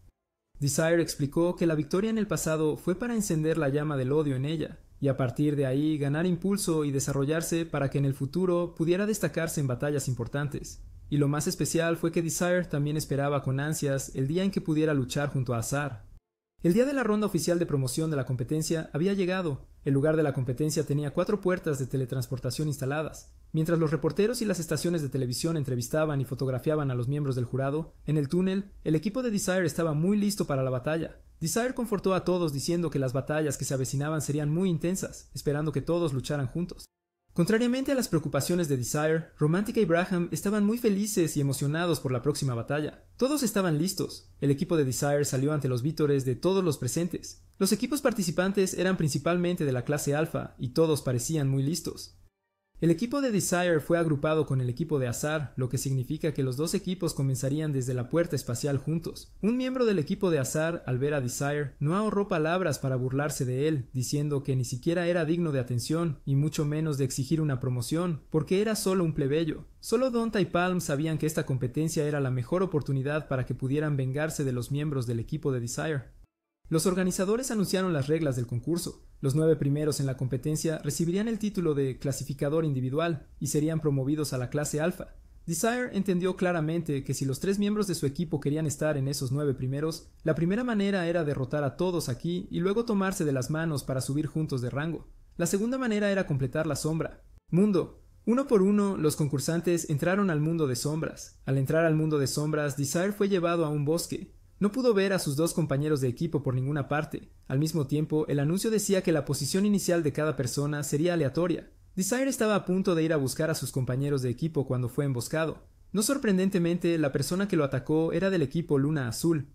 Desire explicó que la victoria en el pasado fue para encender la llama del odio en ella, y a partir de ahí ganar impulso y desarrollarse para que en el futuro pudiera destacarse en batallas importantes. Y lo más especial fue que Desire también esperaba con ansias el día en que pudiera luchar junto a Azar. El día de la ronda oficial de promoción de la competencia había llegado. El lugar de la competencia tenía 4 puertas de teletransportación instaladas. Mientras los reporteros y las estaciones de televisión entrevistaban y fotografiaban a los miembros del jurado, en el túnel, el equipo de Desire estaba muy listo para la batalla. Desire confortó a todos diciendo que las batallas que se avecinaban serían muy intensas, esperando que todos lucharan juntos. Contrariamente a las preocupaciones de Desire, Romántica y Braham estaban muy felices y emocionados por la próxima batalla. Todos estaban listos. El equipo de Desire salió ante los vítores de todos los presentes. Los equipos participantes eran principalmente de la clase Alpha y todos parecían muy listos. El equipo de Desire fue agrupado con el equipo de Azar, lo que significa que los dos equipos comenzarían desde la puerta espacial juntos. Un miembro del equipo de Azar, al ver a Desire, no ahorró palabras para burlarse de él, diciendo que ni siquiera era digno de atención, y mucho menos de exigir una promoción, porque era solo un plebeyo. Solo Donta y Palm sabían que esta competencia era la mejor oportunidad para que pudieran vengarse de los miembros del equipo de Desire. Los organizadores anunciaron las reglas del concurso. Los 9 primeros en la competencia recibirían el título de clasificador individual y serían promovidos a la clase alfa. Desire entendió claramente que si los 3 miembros de su equipo querían estar en esos 9 primeros, la primera manera era derrotar a todos aquí y luego tomarse de las manos para subir juntos de rango. La segunda manera era completar la sombra. Mundo. Uno por uno, los concursantes entraron al mundo de sombras. Al entrar al mundo de sombras, Desire fue llevado a un bosque. No pudo ver a sus 2 compañeros de equipo por ninguna parte. Al mismo tiempo, el anuncio decía que la posición inicial de cada persona sería aleatoria. Desire estaba a punto de ir a buscar a sus compañeros de equipo cuando fue emboscado. No sorprendentemente, la persona que lo atacó era del equipo Luna Azul.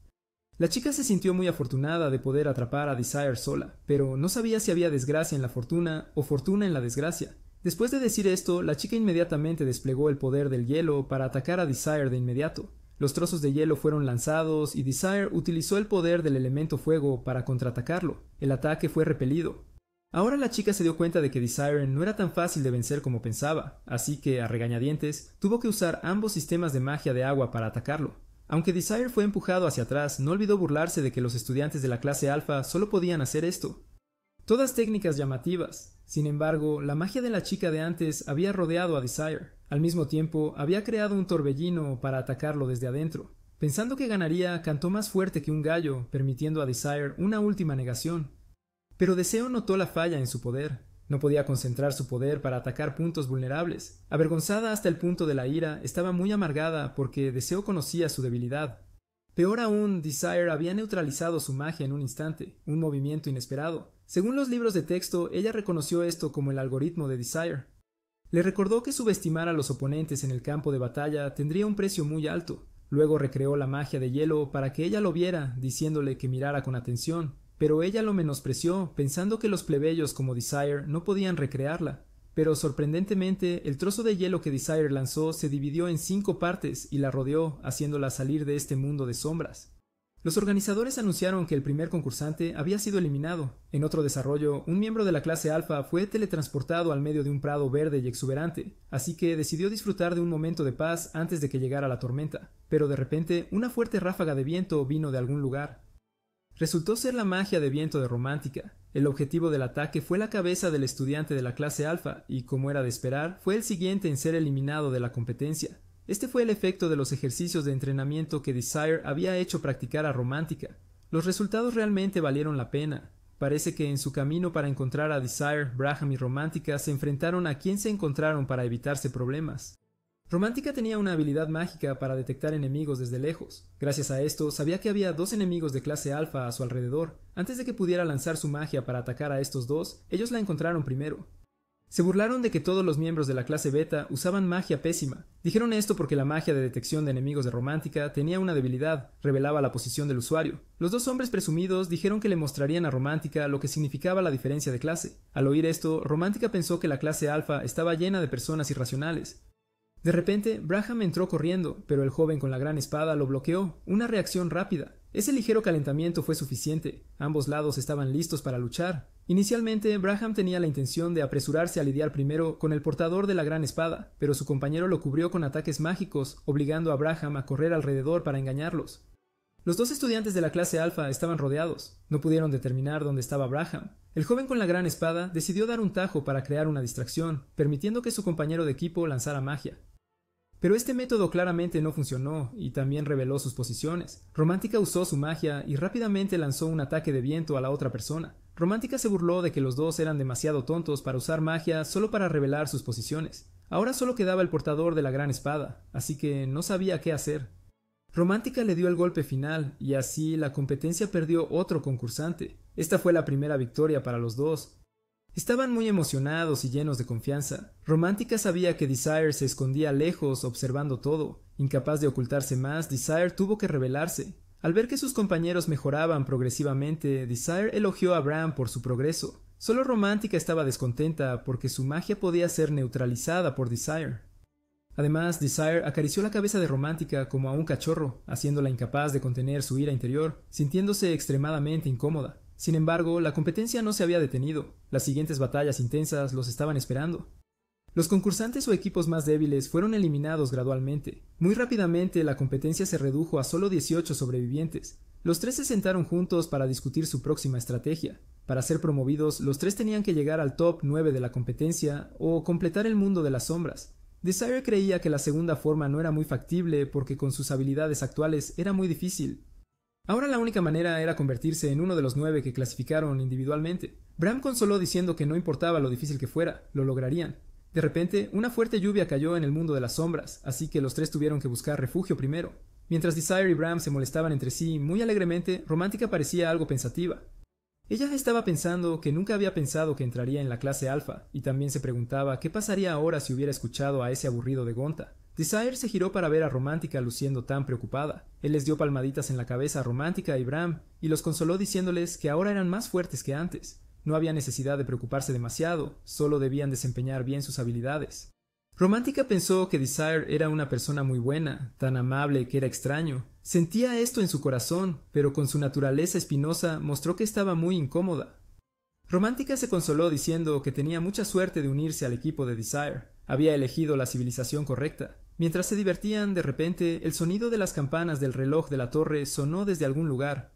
La chica se sintió muy afortunada de poder atrapar a Desire sola, pero no sabía si había desgracia en la fortuna o fortuna en la desgracia. Después de decir esto, la chica inmediatamente desplegó el poder del hielo para atacar a Desire de inmediato. Los trozos de hielo fueron lanzados y Desire utilizó el poder del elemento fuego para contraatacarlo. El ataque fue repelido. Ahora la chica se dio cuenta de que Desire no era tan fácil de vencer como pensaba, así que, a regañadientes, tuvo que usar ambos sistemas de magia de agua para atacarlo. Aunque Desire fue empujado hacia atrás, no olvidó burlarse de que los estudiantes de la clase alfa solo podían hacer esto. Todas técnicas llamativas. Sin embargo, la magia de la chica de antes había rodeado a Desire. Al mismo tiempo, había creado un torbellino para atacarlo desde adentro. Pensando que ganaría, cantó más fuerte que un gallo, permitiendo a Desire una última negación. Pero Deseo notó la falla en su poder. No podía concentrar su poder para atacar puntos vulnerables. Avergonzada hasta el punto de la ira, estaba muy amargada porque Deseo conocía su debilidad. Peor aún, Desire había neutralizado su magia en un instante, un movimiento inesperado. Según los libros de texto, ella reconoció esto como el algoritmo de Desire. Le recordó que subestimar a los oponentes en el campo de batalla tendría un precio muy alto. Luego recreó la magia de hielo para que ella lo viera, diciéndole que mirara con atención. Pero ella lo menospreció, pensando que los plebeyos como Desire no podían recrearla. Pero sorprendentemente, el trozo de hielo que Desire lanzó se dividió en 5 partes y la rodeó, haciéndola salir de este mundo de sombras. Los organizadores anunciaron que el primer concursante había sido eliminado. En otro desarrollo, un miembro de la clase alfa fue teletransportado al medio de un prado verde y exuberante, así que decidió disfrutar de un momento de paz antes de que llegara la tormenta. Pero de repente, una fuerte ráfaga de viento vino de algún lugar. Resultó ser la magia de viento de Romántica. El objetivo del ataque fue la cabeza del estudiante de la clase alfa y, como era de esperar, fue el siguiente en ser eliminado de la competencia. Este fue el efecto de los ejercicios de entrenamiento que Desire había hecho practicar a Romántica. Los resultados realmente valieron la pena. Parece que en su camino para encontrar a Desire, Braham y Romántica se enfrentaron a quien se encontraron para evitarse problemas. Romántica tenía una habilidad mágica para detectar enemigos desde lejos. Gracias a esto, sabía que había 2 enemigos de clase alfa a su alrededor. Antes de que pudiera lanzar su magia para atacar a estos 2, ellos la encontraron primero. Se burlaron de que todos los miembros de la clase beta usaban magia pésima. Dijeron esto porque la magia de detección de enemigos de Romántica tenía una debilidad, revelaba la posición del usuario. Los 2 hombres presumidos dijeron que le mostrarían a Romántica lo que significaba la diferencia de clase. Al oír esto, Romántica pensó que la clase alfa estaba llena de personas irracionales. De repente, Braham entró corriendo, pero el joven con la gran espada lo bloqueó, una reacción rápida. Ese ligero calentamiento fue suficiente. Ambos lados estaban listos para luchar. Inicialmente, Braham tenía la intención de apresurarse a lidiar primero con el portador de la gran espada, pero su compañero lo cubrió con ataques mágicos, obligando a Braham a correr alrededor para engañarlos. Los 2 estudiantes de la clase alfa estaban rodeados. No pudieron determinar dónde estaba Braham. El joven con la gran espada decidió dar un tajo para crear una distracción, permitiendo que su compañero de equipo lanzara magia. Pero este método claramente no funcionó y también reveló sus posiciones. Romántica usó su magia y rápidamente lanzó un ataque de viento a la otra persona. Romántica se burló de que los 2 eran demasiado tontos para usar magia solo para revelar sus posiciones. Ahora solo quedaba el portador de la gran espada, así que no sabía qué hacer. Romántica le dio el golpe final y así la competencia perdió otro concursante. Esta fue la primera victoria para los 2. Estaban muy emocionados y llenos de confianza. Romántica sabía que Desire se escondía lejos observando todo. Incapaz de ocultarse más, Desire tuvo que revelarse. Al ver que sus compañeros mejoraban progresivamente, Desire elogió a Bram por su progreso. Solo Romántica estaba descontenta porque su magia podía ser neutralizada por Desire. Además, Desire acarició la cabeza de Romántica como a un cachorro, haciéndola incapaz de contener su ira interior, sintiéndose extremadamente incómoda. Sin embargo, la competencia no se había detenido. Las siguientes batallas intensas los estaban esperando. Los concursantes o equipos más débiles fueron eliminados gradualmente. Muy rápidamente la competencia se redujo a solo 18 sobrevivientes. Los tres se sentaron juntos para discutir su próxima estrategia. Para ser promovidos, los tres tenían que llegar al top 9 de la competencia o completar el mundo de las sombras. Desire creía que la segunda forma no era muy factible porque con sus habilidades actuales era muy difícil. Ahora la única manera era convertirse en uno de los 9 que clasificaron individualmente. Bram consoló diciendo que no importaba lo difícil que fuera, lo lograrían. De repente, una fuerte lluvia cayó en el mundo de las sombras, así que los tres tuvieron que buscar refugio primero. Mientras Desire y Bram se molestaban entre sí muy alegremente, Romántica parecía algo pensativa. Ella estaba pensando que nunca había pensado que entraría en la clase alfa, y también se preguntaba qué pasaría ahora si hubiera escuchado a ese aburrido de Gonta. Desire se giró para ver a Romántica luciendo tan preocupada. Él les dio palmaditas en la cabeza a Romántica y Bram, y los consoló diciéndoles que ahora eran más fuertes que antes. No había necesidad de preocuparse demasiado, solo debían desempeñar bien sus habilidades. Romántica pensó que Desire era una persona muy buena, tan amable que era extraño. Sentía esto en su corazón, pero con su naturaleza espinosa mostró que estaba muy incómoda. Romántica se consoló diciendo que tenía mucha suerte de unirse al equipo de Desire. Había elegido la civilización correcta. Mientras se divertían, de repente, el sonido de las campanas del reloj de la torre sonó desde algún lugar.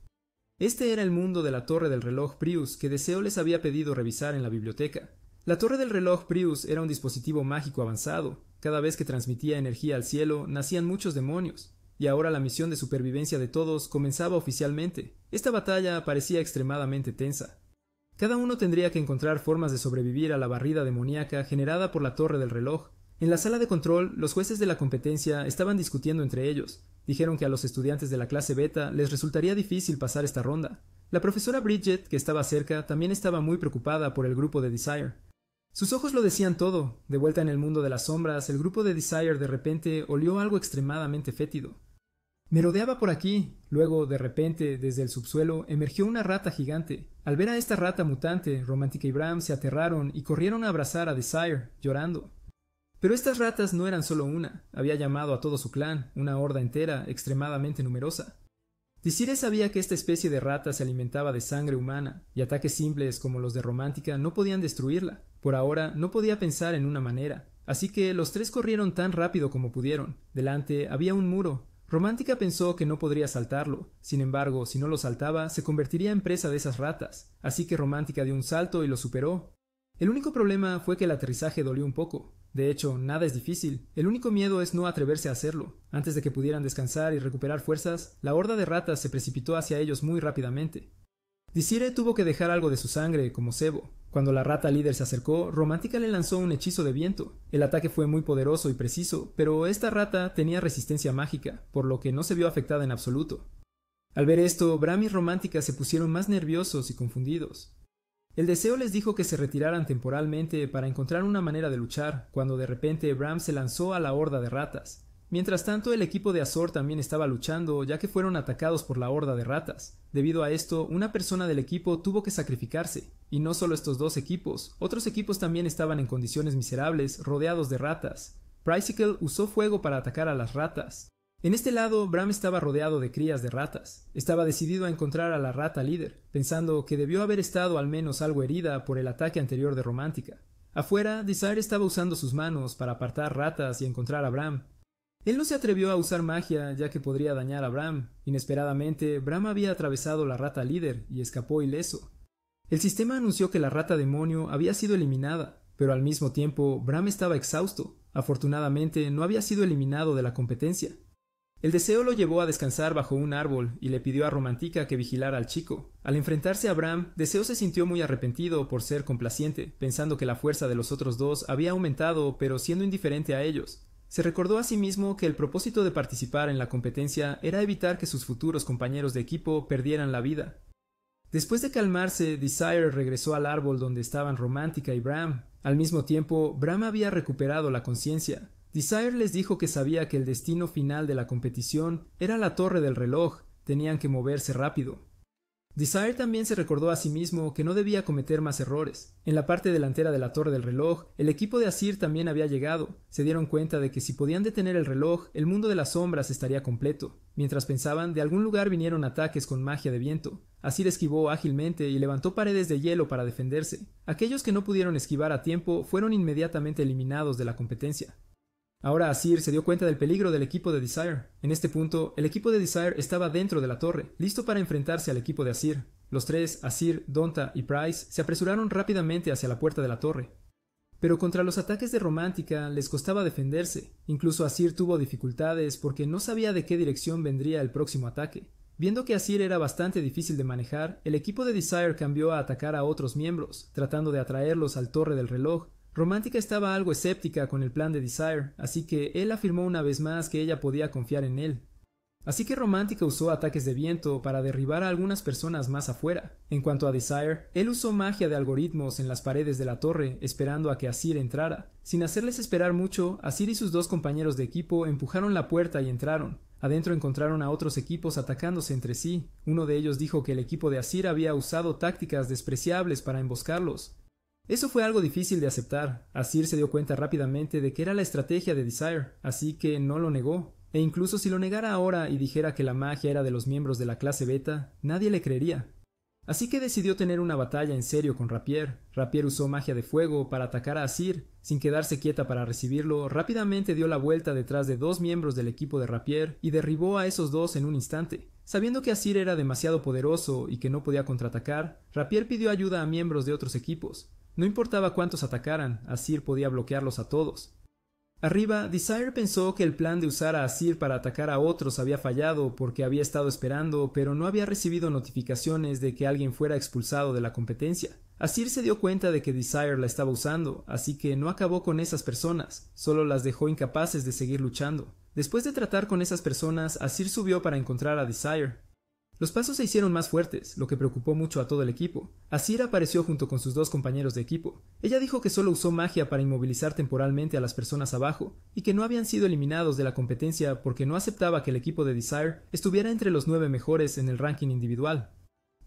Este era el mundo de la torre del reloj Prius que Deseo les había pedido revisar en la biblioteca. La torre del reloj Prius era un dispositivo mágico avanzado. Cada vez que transmitía energía al cielo, nacían muchos demonios. Y ahora la misión de supervivencia de todos comenzaba oficialmente. Esta batalla parecía extremadamente tensa. Cada uno tendría que encontrar formas de sobrevivir a la barrida demoníaca generada por la torre del reloj. En la sala de control, los jueces de la competencia estaban discutiendo entre ellos. Dijeron que a los estudiantes de la clase beta les resultaría difícil pasar esta ronda. La profesora Bridget, que estaba cerca, también estaba muy preocupada por el grupo de Desire. Sus ojos lo decían todo. De vuelta en el mundo de las sombras, el grupo de Desire de repente olió algo extremadamente fétido. Merodeaba por aquí. Luego, de repente, desde el subsuelo, emergió una rata gigante. Al ver a esta rata mutante, Romántica y Bram se aterraron y corrieron a abrazar a Desire, llorando. Pero estas ratas no eran solo una. Había llamado a todo su clan, una horda entera, extremadamente numerosa. Desire sabía que esta especie de rata se alimentaba de sangre humana, y ataques simples como los de Romántica no podían destruirla. Por ahora no podía pensar en una manera, así que los tres corrieron tan rápido como pudieron. Delante había un muro. Romántica pensó que no podría saltarlo. Sin embargo, si no lo saltaba, se convertiría en presa de esas ratas, así que Romántica dio un salto y lo superó. El único problema fue que el aterrizaje dolió un poco. De hecho, nada es difícil. El único miedo es no atreverse a hacerlo. Antes de que pudieran descansar y recuperar fuerzas, la horda de ratas se precipitó hacia ellos muy rápidamente. Desire tuvo que dejar algo de su sangre, como cebo. Cuando la rata líder se acercó, Romántica le lanzó un hechizo de viento. El ataque fue muy poderoso y preciso, pero esta rata tenía resistencia mágica, por lo que no se vio afectada en absoluto. Al ver esto, Bram y Romántica se pusieron más nerviosos y confundidos. El Deseo les dijo que se retiraran temporalmente para encontrar una manera de luchar, cuando de repente Bram se lanzó a la horda de ratas. Mientras tanto, el equipo de Azor también estaba luchando, ya que fueron atacados por la horda de ratas. Debido a esto, una persona del equipo tuvo que sacrificarse. Y no solo estos dos equipos, otros equipos también estaban en condiciones miserables, rodeados de ratas. Pricecle usó fuego para atacar a las ratas. En este lado, Bram estaba rodeado de crías de ratas. Estaba decidido a encontrar a la rata líder, pensando que debió haber estado al menos algo herida por el ataque anterior de Romántica. Afuera, Desire estaba usando sus manos para apartar ratas y encontrar a Bram. Él no se atrevió a usar magia, ya que podría dañar a Bram. Inesperadamente, Bram había atravesado la rata líder y escapó ileso. El sistema anunció que la rata demonio había sido eliminada, pero al mismo tiempo, Bram estaba exhausto. Afortunadamente, no había sido eliminado de la competencia. El Deseo lo llevó a descansar bajo un árbol y le pidió a Romántica que vigilara al chico. Al enfrentarse a Bram, Deseo se sintió muy arrepentido por ser complaciente, pensando que la fuerza de los otros dos había aumentado, pero siendo indiferente a ellos. Se recordó a sí mismo que el propósito de participar en la competencia era evitar que sus futuros compañeros de equipo perdieran la vida. Después de calmarse, Desire regresó al árbol donde estaban Romántica y Bram. Al mismo tiempo, Bram había recuperado la conciencia. Desire les dijo que sabía que el destino final de la competición era la torre del reloj, tenían que moverse rápido. Desire también se recordó a sí mismo que no debía cometer más errores. En la parte delantera de la torre del reloj, el equipo de Azir también había llegado. Se dieron cuenta de que si podían detener el reloj, el mundo de las sombras estaría completo. Mientras pensaban, de algún lugar vinieron ataques con magia de viento. Azir esquivó ágilmente y levantó paredes de hielo para defenderse. Aquellos que no pudieron esquivar a tiempo fueron inmediatamente eliminados de la competencia. Ahora Azir se dio cuenta del peligro del equipo de Desire. En este punto, el equipo de Desire estaba dentro de la torre, listo para enfrentarse al equipo de Azir. Los tres, Azir, Donta y Price, se apresuraron rápidamente hacia la puerta de la torre. Pero contra los ataques de Romántica les costaba defenderse. Incluso Azir tuvo dificultades porque no sabía de qué dirección vendría el próximo ataque. Viendo que Azir era bastante difícil de manejar, el equipo de Desire cambió a atacar a otros miembros, tratando de atraerlos al torre del reloj. Romántica estaba algo escéptica con el plan de Desire, así que él afirmó una vez más que ella podía confiar en él. Así que Romántica usó ataques de viento para derribar a algunas personas más afuera. En cuanto a Desire, él usó magia de algoritmos en las paredes de la torre, esperando a que Azir entrara. Sin hacerles esperar mucho, Azir y sus dos compañeros de equipo empujaron la puerta y entraron. Adentro encontraron a otros equipos atacándose entre sí. Uno de ellos dijo que el equipo de Azir había usado tácticas despreciables para emboscarlos. Eso fue algo difícil de aceptar. Azir se dio cuenta rápidamente de que era la estrategia de Desire, así que no lo negó. E incluso si lo negara ahora y dijera que la magia era de los miembros de la clase beta, nadie le creería. Así que decidió tener una batalla en serio con Rapier. Rapier usó magia de fuego para atacar a Azir. Sin quedarse quieta para recibirlo, rápidamente dio la vuelta detrás de dos miembros del equipo de Rapier y derribó a esos dos en un instante. Sabiendo que Azir era demasiado poderoso y que no podía contraatacar, Rapier pidió ayuda a miembros de otros equipos. No importaba cuántos atacaran, Azir podía bloquearlos a todos. Arriba, Desire pensó que el plan de usar a Azir para atacar a otros había fallado porque había estado esperando, pero no había recibido notificaciones de que alguien fuera expulsado de la competencia. Azir se dio cuenta de que Desire la estaba usando, así que no acabó con esas personas, solo las dejó incapaces de seguir luchando. Después de tratar con esas personas, Azir subió para encontrar a Desire. Los pasos se hicieron más fuertes, lo que preocupó mucho a todo el equipo. Azir apareció junto con sus dos compañeros de equipo. Ella dijo que solo usó magia para inmovilizar temporalmente a las personas abajo, y que no habían sido eliminados de la competencia porque no aceptaba que el equipo de Desire estuviera entre los 9 mejores en el ranking individual.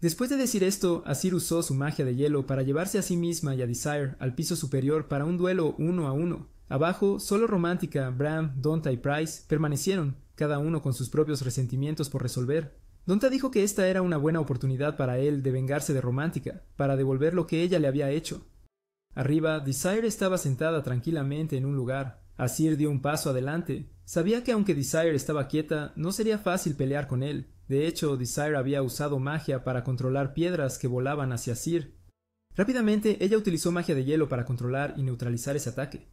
Después de decir esto, Azir usó su magia de hielo para llevarse a sí misma y a Desire al piso superior para un duelo 1 a 1. Abajo, solo Romántica, Bram, Donta y Price permanecieron, cada uno con sus propios resentimientos por resolver. Donta dijo que esta era una buena oportunidad para él de vengarse de Romántica, para devolver lo que ella le había hecho. Arriba, Desire estaba sentada tranquilamente en un lugar. Azir dio un paso adelante. Sabía que aunque Desire estaba quieta, no sería fácil pelear con él. De hecho, Desire había usado magia para controlar piedras que volaban hacia Azir. Rápidamente, ella utilizó magia de hielo para controlar y neutralizar ese ataque.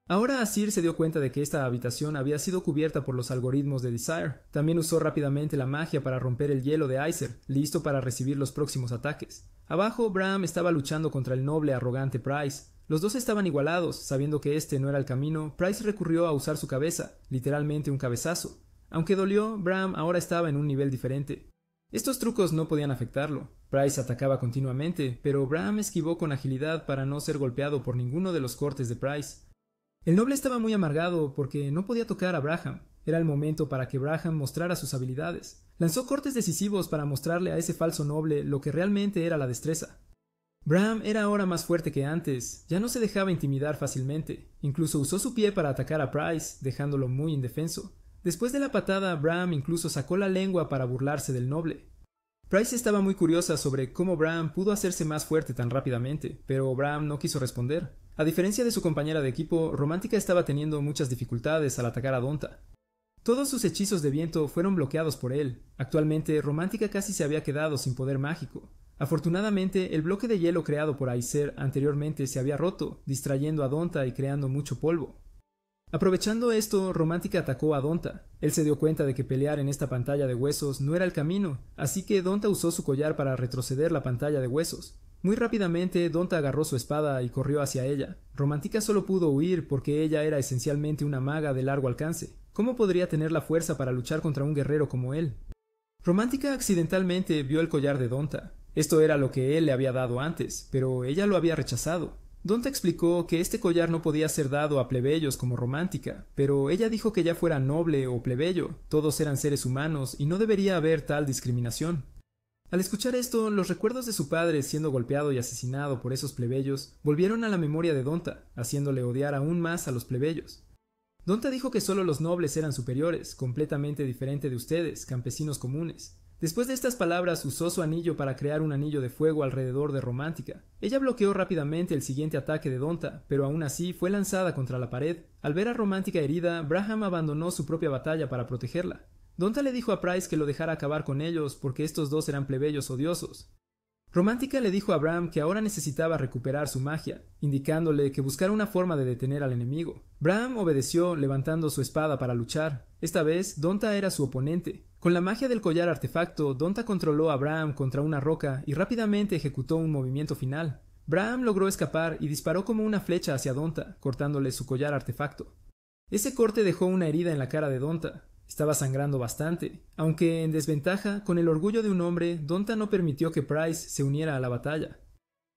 Ahora Azir se dio cuenta de que esta habitación había sido cubierta por los algoritmos de Desire. También usó rápidamente la magia para romper el hielo de Aesir, listo para recibir los próximos ataques. Abajo, Bram estaba luchando contra el noble arrogante Price. Los dos estaban igualados. Sabiendo que este no era el camino, Price recurrió a usar su cabeza, literalmente un cabezazo. Aunque dolió, Bram ahora estaba en un nivel diferente. Estos trucos no podían afectarlo. Price atacaba continuamente, pero Bram esquivó con agilidad para no ser golpeado por ninguno de los cortes de Price. El noble estaba muy amargado porque no podía tocar a Braham. Era el momento para que Braham mostrara sus habilidades. Lanzó cortes decisivos para mostrarle a ese falso noble lo que realmente era la destreza. Bram era ahora más fuerte que antes, ya no se dejaba intimidar fácilmente. Incluso usó su pie para atacar a Price, dejándolo muy indefenso. Después de la patada, Bram incluso sacó la lengua para burlarse del noble. Price estaba muy curiosa sobre cómo Bram pudo hacerse más fuerte tan rápidamente, pero Bram no quiso responder. A diferencia de su compañera de equipo, Romántica estaba teniendo muchas dificultades al atacar a Donta. Todos sus hechizos de viento fueron bloqueados por él. Actualmente, Romántica casi se había quedado sin poder mágico. Afortunadamente, el bloque de hielo creado por Aesir anteriormente se había roto, distrayendo a Donta y creando mucho polvo. Aprovechando esto, Romántica atacó a Donta. Él se dio cuenta de que pelear en esta pantalla de huesos no era el camino, así que Donta usó su collar para retroceder la pantalla de huesos. Muy rápidamente, Donta agarró su espada y corrió hacia ella. Romántica solo pudo huir porque ella era esencialmente una maga de largo alcance. ¿Cómo podría tener la fuerza para luchar contra un guerrero como él? Romántica accidentalmente vio el collar de Donta. Esto era lo que él le había dado antes, pero ella lo había rechazado. Donta explicó que este collar no podía ser dado a plebeyos como Romántica, pero ella dijo que ya fuera noble o plebeyo, todos eran seres humanos y no debería haber tal discriminación. Al escuchar esto, los recuerdos de su padre siendo golpeado y asesinado por esos plebeyos volvieron a la memoria de Donta, haciéndole odiar aún más a los plebeyos. Donta dijo que solo los nobles eran superiores, completamente diferente de ustedes, campesinos comunes. Después de estas palabras usó su anillo para crear un anillo de fuego alrededor de Romántica. Ella bloqueó rápidamente el siguiente ataque de Donta, pero aún así fue lanzada contra la pared. Al ver a Romántica herida, Braham abandonó su propia batalla para protegerla. Donta le dijo a Price que lo dejara acabar con ellos porque estos dos eran plebeyos odiosos. Romántica le dijo a Bram que ahora necesitaba recuperar su magia, indicándole que buscara una forma de detener al enemigo. Bram obedeció levantando su espada para luchar. Esta vez, Donta era su oponente. Con la magia del collar artefacto, Donta controló a Bram contra una roca y rápidamente ejecutó un movimiento final. Bram logró escapar y disparó como una flecha hacia Donta, cortándole su collar artefacto. Ese corte dejó una herida en la cara de Donta. Estaba sangrando bastante. Aunque en desventaja, con el orgullo de un hombre, Donta no permitió que Price se uniera a la batalla.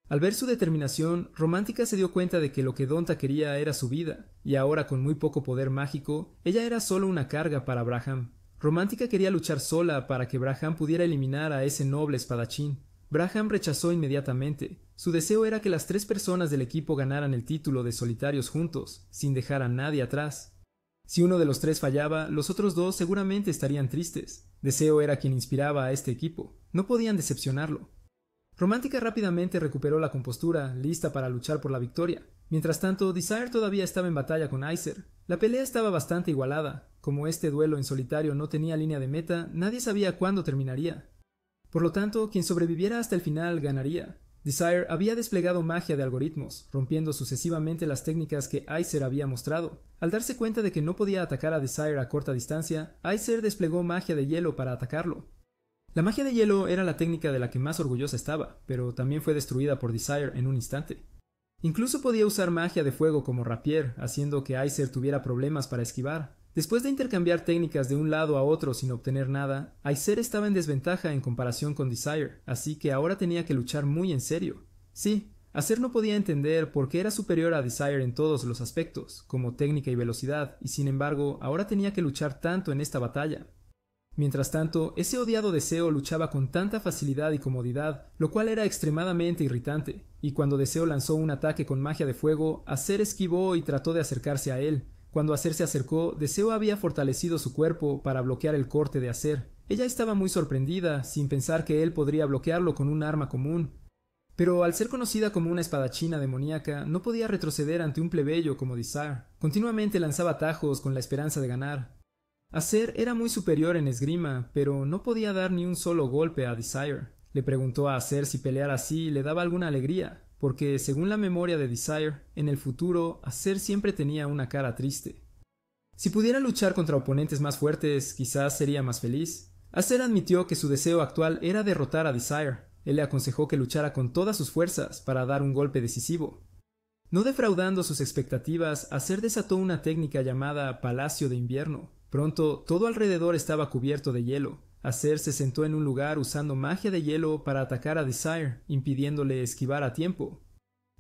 Al ver su determinación, Romántica se dio cuenta de que lo que Donta quería era su vida, y ahora con muy poco poder mágico, ella era solo una carga para Braham. Romántica quería luchar sola para que Braham pudiera eliminar a ese noble espadachín. Braham rechazó inmediatamente. Su deseo era que las 3 personas del equipo ganaran el título de solitarios juntos, sin dejar a nadie atrás. Si uno de los 3 fallaba, los otros 2 seguramente estarían tristes. Deseo era quien inspiraba a este equipo. No podían decepcionarlo. Romántica rápidamente recuperó la compostura, lista para luchar por la victoria. Mientras tanto, Desire todavía estaba en batalla con Aesir. La pelea estaba bastante igualada. Como este duelo en solitario no tenía línea de meta, nadie sabía cuándo terminaría. Por lo tanto, quien sobreviviera hasta el final ganaría. Desire había desplegado magia de algoritmos, rompiendo sucesivamente las técnicas que Aesir había mostrado. Al darse cuenta de que no podía atacar a Desire a corta distancia, Aesir desplegó magia de hielo para atacarlo. La magia de hielo era la técnica de la que más orgullosa estaba, pero también fue destruida por Desire en un instante. Incluso podía usar magia de fuego como rapier, haciendo que Aesir tuviera problemas para esquivar. Después de intercambiar técnicas de un lado a otro sin obtener nada, Aesir estaba en desventaja en comparación con Desire, así que ahora tenía que luchar muy en serio. Sí, Aesir no podía entender por qué era superior a Desire en todos los aspectos, como técnica y velocidad, y sin embargo, ahora tenía que luchar tanto en esta batalla. Mientras tanto, ese odiado Deseo luchaba con tanta facilidad y comodidad, lo cual era extremadamente irritante, y cuando Deseo lanzó un ataque con magia de fuego, Aesir esquivó y trató de acercarse a él. Cuando Aesir se acercó, Deseo había fortalecido su cuerpo para bloquear el corte de Aesir. Ella estaba muy sorprendida, sin pensar que él podría bloquearlo con un arma común. Pero al ser conocida como una espadachina demoníaca, no podía retroceder ante un plebeyo como Desire. Continuamente lanzaba atajos con la esperanza de ganar. Aesir era muy superior en esgrima, pero no podía dar ni un solo golpe a Desire. Le preguntó a Aesir si pelear así le daba alguna alegría, porque según la memoria de Desire, en el futuro Aesir siempre tenía una cara triste. Si pudiera luchar contra oponentes más fuertes, quizás sería más feliz. Aesir admitió que su deseo actual era derrotar a Desire. Él le aconsejó que luchara con todas sus fuerzas para dar un golpe decisivo. No defraudando sus expectativas, Aesir desató una técnica llamada Palacio de Invierno. Pronto, todo alrededor estaba cubierto de hielo. Aesir se sentó en un lugar usando magia de hielo para atacar a Desire, impidiéndole esquivar a tiempo.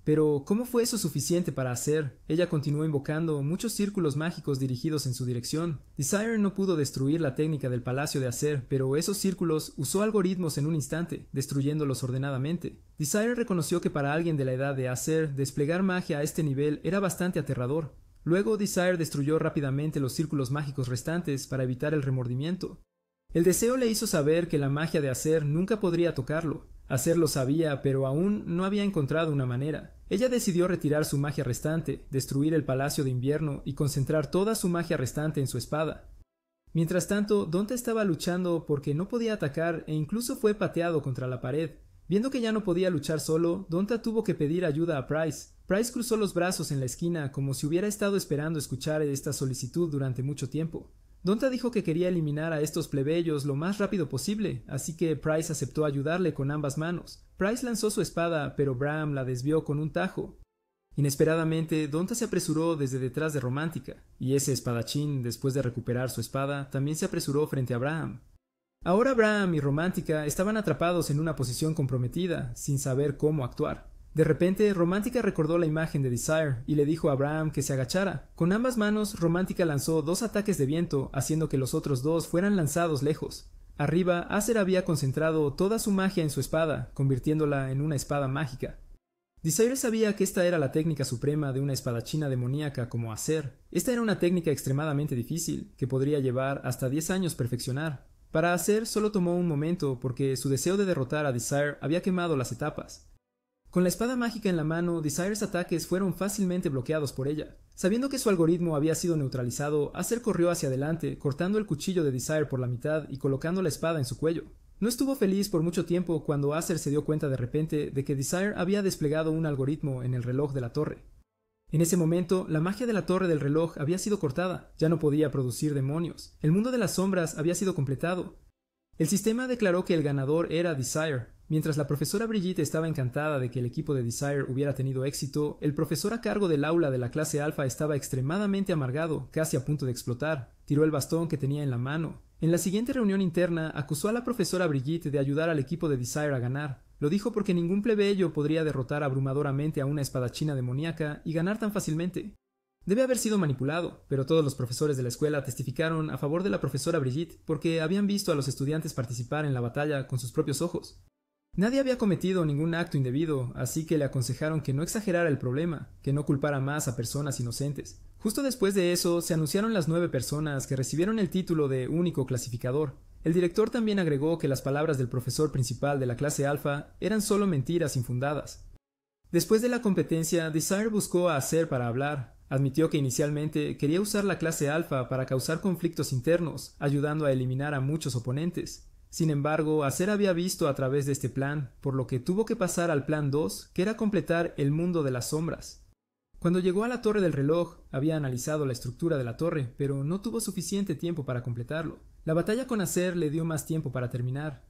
Pero, ¿cómo fue eso suficiente para Aesir? Ella continuó invocando muchos círculos mágicos dirigidos en su dirección. Desire no pudo destruir la técnica del palacio de Aesir, pero esos círculos usó algoritmos en un instante, destruyéndolos ordenadamente. Desire reconoció que para alguien de la edad de Aesir, desplegar magia a este nivel era bastante aterrador. Luego Desire destruyó rápidamente los círculos mágicos restantes para evitar el remordimiento. El deseo le hizo saber que la magia de Aesir nunca podría tocarlo. Aesir lo sabía, pero aún no había encontrado una manera. Ella decidió retirar su magia restante, destruir el Palacio de Invierno y concentrar toda su magia restante en su espada. Mientras tanto, Donta estaba luchando porque no podía atacar e incluso fue pateado contra la pared. Viendo que ya no podía luchar solo, Donta tuvo que pedir ayuda a Price. Price cruzó los brazos en la esquina como si hubiera estado esperando escuchar esta solicitud durante mucho tiempo. Donta dijo que quería eliminar a estos plebeyos lo más rápido posible, así que Price aceptó ayudarle con ambas manos. Price lanzó su espada, pero Bram la desvió con un tajo. Inesperadamente, Donta se apresuró desde detrás de Romántica, y ese espadachín, después de recuperar su espada, también se apresuró frente a Bram. Ahora Bram y Romántica estaban atrapados en una posición comprometida, sin saber cómo actuar. De repente, Romántica recordó la imagen de Desire y le dijo a Bram que se agachara. Con ambas manos, Romántica lanzó 2 ataques de viento, haciendo que los otros 2 fueran lanzados lejos. Arriba, Acer había concentrado toda su magia en su espada, convirtiéndola en una espada mágica. Desire sabía que esta era la técnica suprema de una espadachina demoníaca como Acer. Esta era una técnica extremadamente difícil, que podría llevar hasta 10 años perfeccionar. Para Acer solo tomó un momento porque su deseo de derrotar a Desire había quemado las etapas. Con la espada mágica en la mano, Desire's ataques fueron fácilmente bloqueados por ella. Sabiendo que su algoritmo había sido neutralizado, Acer corrió hacia adelante, cortando el cuchillo de Desire por la mitad y colocando la espada en su cuello. No estuvo feliz por mucho tiempo cuando Acer se dio cuenta de repente de que Desire había desplegado un algoritmo en el reloj de la torre. En ese momento, la magia de la torre del reloj había sido cortada, ya no podía producir demonios. El mundo de las sombras había sido completado. El sistema declaró que el ganador era Desire. Mientras la profesora Brigitte estaba encantada de que el equipo de Desire hubiera tenido éxito, el profesor a cargo del aula de la clase alfa estaba extremadamente amargado, casi a punto de explotar. Tiró el bastón que tenía en la mano. En la siguiente reunión interna, acusó a la profesora Brigitte de ayudar al equipo de Desire a ganar. Lo dijo porque ningún plebeyo podría derrotar abrumadoramente a una espadachina demoníaca y ganar tan fácilmente. Debe haber sido manipulado, pero todos los profesores de la escuela testificaron a favor de la profesora Brigitte porque habían visto a los estudiantes participar en la batalla con sus propios ojos. Nadie había cometido ningún acto indebido, así que le aconsejaron que no exagerara el problema, que no culpara más a personas inocentes. Justo después de eso, se anunciaron las 9 personas que recibieron el título de único clasificador. El director también agregó que las palabras del profesor principal de la clase alfa eran solo mentiras infundadas. Después de la competencia, Desire buscó a Acer para hablar. Admitió que inicialmente quería usar la clase alfa para causar conflictos internos, ayudando a eliminar a muchos oponentes. Sin embargo, Acer había visto a través de este plan, por lo que tuvo que pasar al plan 2, que era completar el mundo de las sombras. Cuando llegó a la torre del reloj, había analizado la estructura de la torre, pero no tuvo suficiente tiempo para completarlo. La batalla con Acer le dio más tiempo para terminar.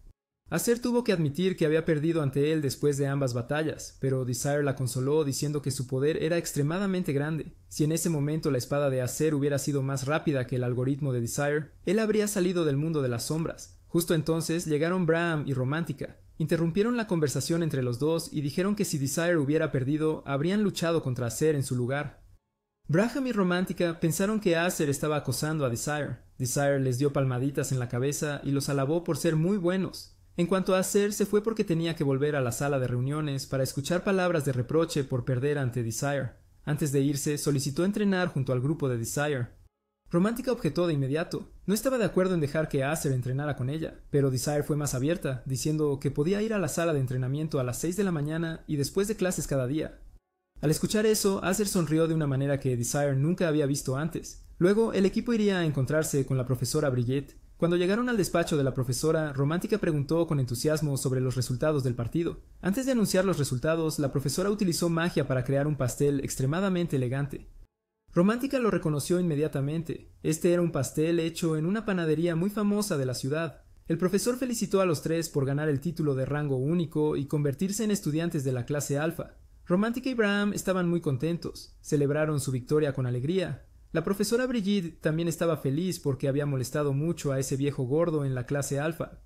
Acer tuvo que admitir que había perdido ante él después de ambas batallas, pero Desire la consoló diciendo que su poder era extremadamente grande. Si en ese momento la espada de Acer hubiera sido más rápida que el algoritmo de Desire, él habría salido del mundo de las sombras. Justo entonces llegaron Bram y Romántica. Interrumpieron la conversación entre los dos y dijeron que si Desire hubiera perdido, habrían luchado contra Acer en su lugar. Braham y Romántica pensaron que Acer estaba acosando a Desire. Desire les dio palmaditas en la cabeza y los alabó por ser muy buenos. En cuanto a Acer, se fue porque tenía que volver a la sala de reuniones para escuchar palabras de reproche por perder ante Desire. Antes de irse, solicitó entrenar junto al grupo de Desire. Romántica objetó de inmediato. No estaba de acuerdo en dejar que Acer entrenara con ella, pero Desire fue más abierta, diciendo que podía ir a la sala de entrenamiento a las 6 de la mañana y después de clases cada día. Al escuchar eso, Acer sonrió de una manera que Desire nunca había visto antes. Luego, el equipo iría a encontrarse con la profesora Brigitte. Cuando llegaron al despacho de la profesora, Romántica preguntó con entusiasmo sobre los resultados del partido. Antes de anunciar los resultados, la profesora utilizó magia para crear un pastel extremadamente elegante. Romántica lo reconoció inmediatamente. Este era un pastel hecho en una panadería muy famosa de la ciudad. El profesor felicitó a los 3 por ganar el título de rango único y convertirse en estudiantes de la clase alfa. Romántica y Bram estaban muy contentos. Celebraron su victoria con alegría. La profesora Brigitte también estaba feliz porque había molestado mucho a ese viejo gordo en la clase alfa.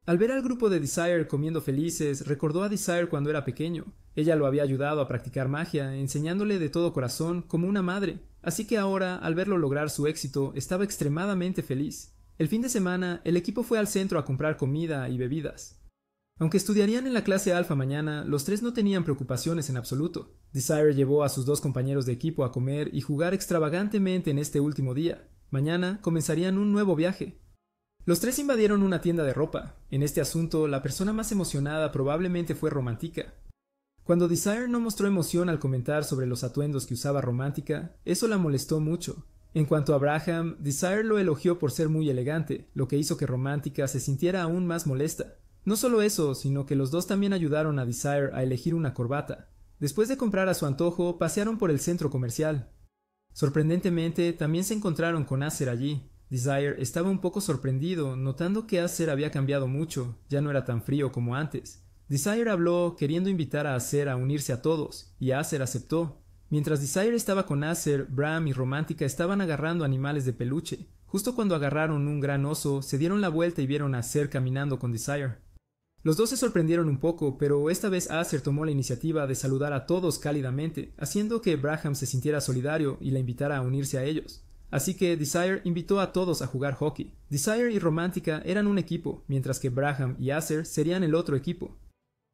Al ver al grupo de Desire comiendo felices, recordó a Desire cuando era pequeño. Ella lo había ayudado a practicar magia, enseñándole de todo corazón como una madre. Así que ahora, al verlo lograr su éxito, estaba extremadamente feliz. El fin de semana, el equipo fue al centro a comprar comida y bebidas. Aunque estudiarían en la clase alfa mañana, los 3 no tenían preocupaciones en absoluto. Desire llevó a sus 2 compañeros de equipo a comer y jugar extravagantemente en este último día. Mañana comenzarían un nuevo viaje. Los 3 invadieron una tienda de ropa. En este asunto, la persona más emocionada probablemente fue Romántica. Cuando Desire no mostró emoción al comentar sobre los atuendos que usaba Romántica, eso la molestó mucho. En cuanto a Braham, Desire lo elogió por ser muy elegante, lo que hizo que Romántica se sintiera aún más molesta. No solo eso, sino que los 2 también ayudaron a Desire a elegir una corbata. Después de comprar a su antojo, pasearon por el centro comercial. Sorprendentemente, también se encontraron con Acer allí. Desire estaba un poco sorprendido, notando que Acer había cambiado mucho, ya no era tan frío como antes. Desire habló, queriendo invitar a Acer a unirse a todos, y Acer aceptó. Mientras Desire estaba con Acer, Bram y Romántica estaban agarrando animales de peluche. Justo cuando agarraron un gran oso, se dieron la vuelta y vieron a Acer caminando con Desire. Los 2 se sorprendieron un poco, pero esta vez Acer tomó la iniciativa de saludar a todos cálidamente, haciendo que Braham se sintiera solidario y la invitara a unirse a ellos. así que Desire invitó a todos a jugar hockey. Desire y Romántica eran un equipo, mientras que Braham y Acer serían el otro equipo.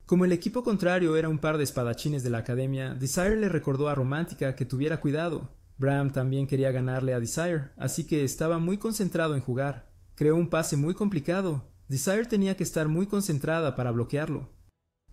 Como el equipo contrario era un par de espadachines de la academia, Desire le recordó a Romántica que tuviera cuidado. Braham también quería ganarle a Desire, así que estaba muy concentrado en jugar. Creó un pase muy complicado. Desire tenía que estar muy concentrada para bloquearlo.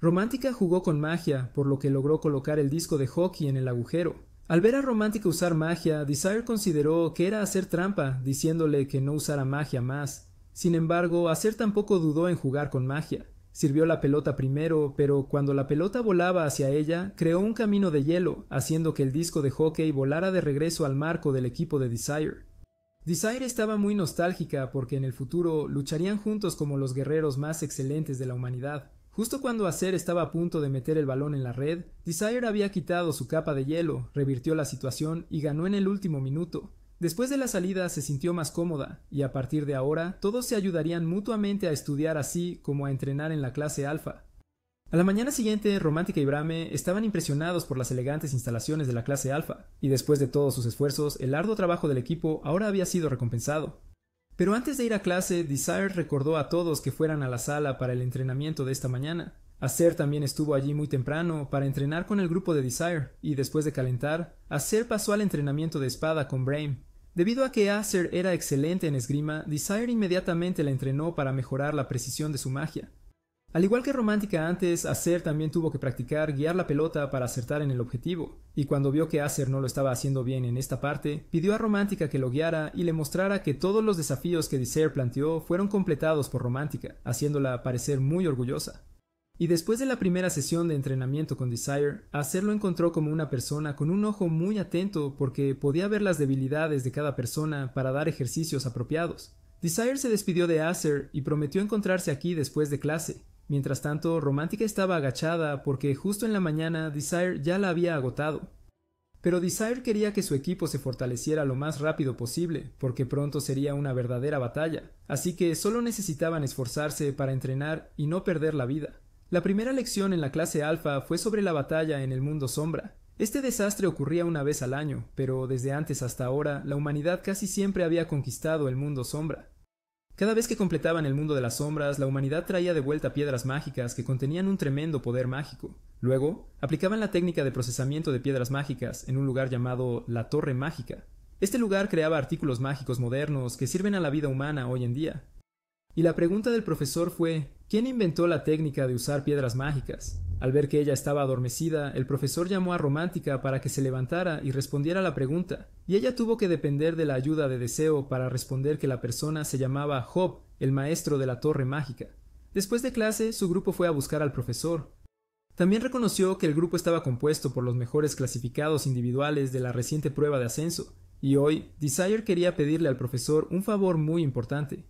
Romántica jugó con magia, por lo que logró colocar el disco de hockey en el agujero. Al ver a Romántica usar magia, Desire consideró que era hacer trampa, diciéndole que no usara magia más. Sin embargo, Acer tampoco dudó en jugar con magia. Sirvió la pelota primero, pero cuando la pelota volaba hacia ella, creó un camino de hielo, haciendo que el disco de hockey volara de regreso al marco del equipo de Desire. Desire estaba muy nostálgica porque en el futuro lucharían juntos como los guerreros más excelentes de la humanidad. Justo cuando Acer estaba a punto de meter el balón en la red, Desire había quitado su capa de hielo, revirtió la situación y ganó en el último minuto. Después de la salida se sintió más cómoda, y a partir de ahora todos se ayudarían mutuamente a estudiar así como a entrenar en la clase alfa. A la mañana siguiente, Romántica y Brahme estaban impresionados por las elegantes instalaciones de la clase alfa, y después de todos sus esfuerzos, el arduo trabajo del equipo ahora había sido recompensado. Pero antes de ir a clase, Desire recordó a todos que fueran a la sala para el entrenamiento de esta mañana. Acer también estuvo allí muy temprano para entrenar con el grupo de Desire, y después de calentar, Acer pasó al entrenamiento de espada con Brahme. Debido a que Acer era excelente en esgrima, Desire inmediatamente la entrenó para mejorar la precisión de su magia. Al igual que Romántica antes, Acer también tuvo que practicar guiar la pelota para acertar en el objetivo, y cuando vio que Acer no lo estaba haciendo bien en esta parte, pidió a Romántica que lo guiara y le mostrara que todos los desafíos que Desire planteó fueron completados por Romántica, haciéndola parecer muy orgullosa. Y después de la primera sesión de entrenamiento con Desire, Acer lo encontró como una persona con un ojo muy atento porque podía ver las debilidades de cada persona para dar ejercicios apropiados. Desire se despidió de Acer y prometió encontrarse aquí después de clase. Mientras tanto, Romántica estaba agachada porque justo en la mañana Desire ya la había agotado. Pero Desire quería que su equipo se fortaleciera lo más rápido posible, porque pronto sería una verdadera batalla, así que solo necesitaban esforzarse para entrenar y no perder la vida. La primera lección en la clase alfa fue sobre la batalla en el mundo sombra. Este desastre ocurría una vez al año, pero desde antes hasta ahora la humanidad casi siempre había conquistado el mundo sombra. Cada vez que completaban el mundo de las sombras, la humanidad traía de vuelta piedras mágicas que contenían un tremendo poder mágico. Luego, aplicaban la técnica de procesamiento de piedras mágicas en un lugar llamado la Torre Mágica. Este lugar creaba artículos mágicos modernos que sirven a la vida humana hoy en día. Y la pregunta del profesor fue, ¿quién inventó la técnica de usar piedras mágicas? Al ver que ella estaba adormecida, el profesor llamó a Romántica para que se levantara y respondiera a la pregunta, y ella tuvo que depender de la ayuda de Deseo para responder que la persona se llamaba Job, el maestro de la Torre Mágica. Después de clase, su grupo fue a buscar al profesor. También reconoció que el grupo estaba compuesto por los mejores clasificados individuales de la reciente prueba de ascenso, y hoy Desire quería pedirle al profesor un favor muy importante.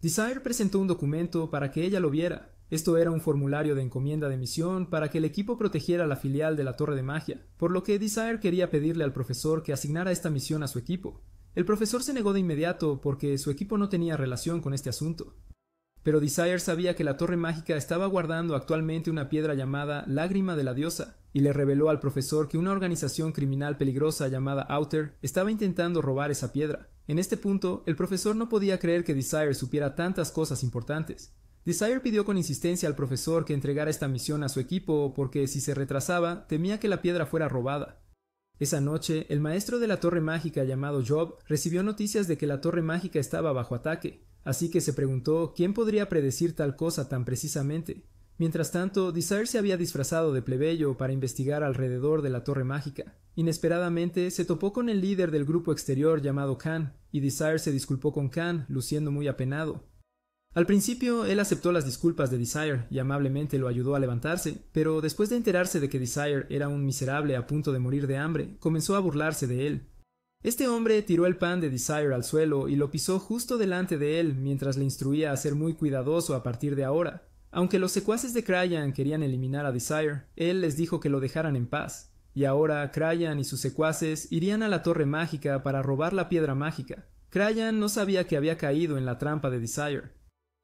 Desire presentó un documento para que ella lo viera. Esto era un formulario de encomienda de misión para que el equipo protegiera la filial de la Torre de Magia, por lo que Desire quería pedirle al profesor que asignara esta misión a su equipo. El profesor se negó de inmediato porque su equipo no tenía relación con este asunto. Pero Desire sabía que la Torre Mágica estaba guardando actualmente una piedra llamada Lágrima de la Diosa, y le reveló al profesor que una organización criminal peligrosa llamada Outer estaba intentando robar esa piedra. En este punto, el profesor no podía creer que Desire supiera tantas cosas importantes. Desire pidió con insistencia al profesor que entregara esta misión a su equipo porque si se retrasaba, temía que la piedra fuera robada. Esa noche, el maestro de la Torre Mágica llamado Job recibió noticias de que la Torre Mágica estaba bajo ataque, así que se preguntó quién podría predecir tal cosa tan precisamente. Mientras tanto, Desire se había disfrazado de plebeyo para investigar alrededor de la Torre Mágica. Inesperadamente, se topó con el líder del grupo exterior llamado Khan, y Desire se disculpó con Khan, luciendo muy apenado. Al principio, él aceptó las disculpas de Desire y amablemente lo ayudó a levantarse, pero después de enterarse de que Desire era un miserable a punto de morir de hambre, comenzó a burlarse de él. Este hombre tiró el pan de Desire al suelo y lo pisó justo delante de él mientras le instruía a ser muy cuidadoso a partir de ahora. Aunque los secuaces de Cryan querían eliminar a Desire, él les dijo que lo dejaran en paz. Y ahora Cryan y sus secuaces irían a la Torre Mágica para robar la piedra mágica. Cryan no sabía que había caído en la trampa de Desire.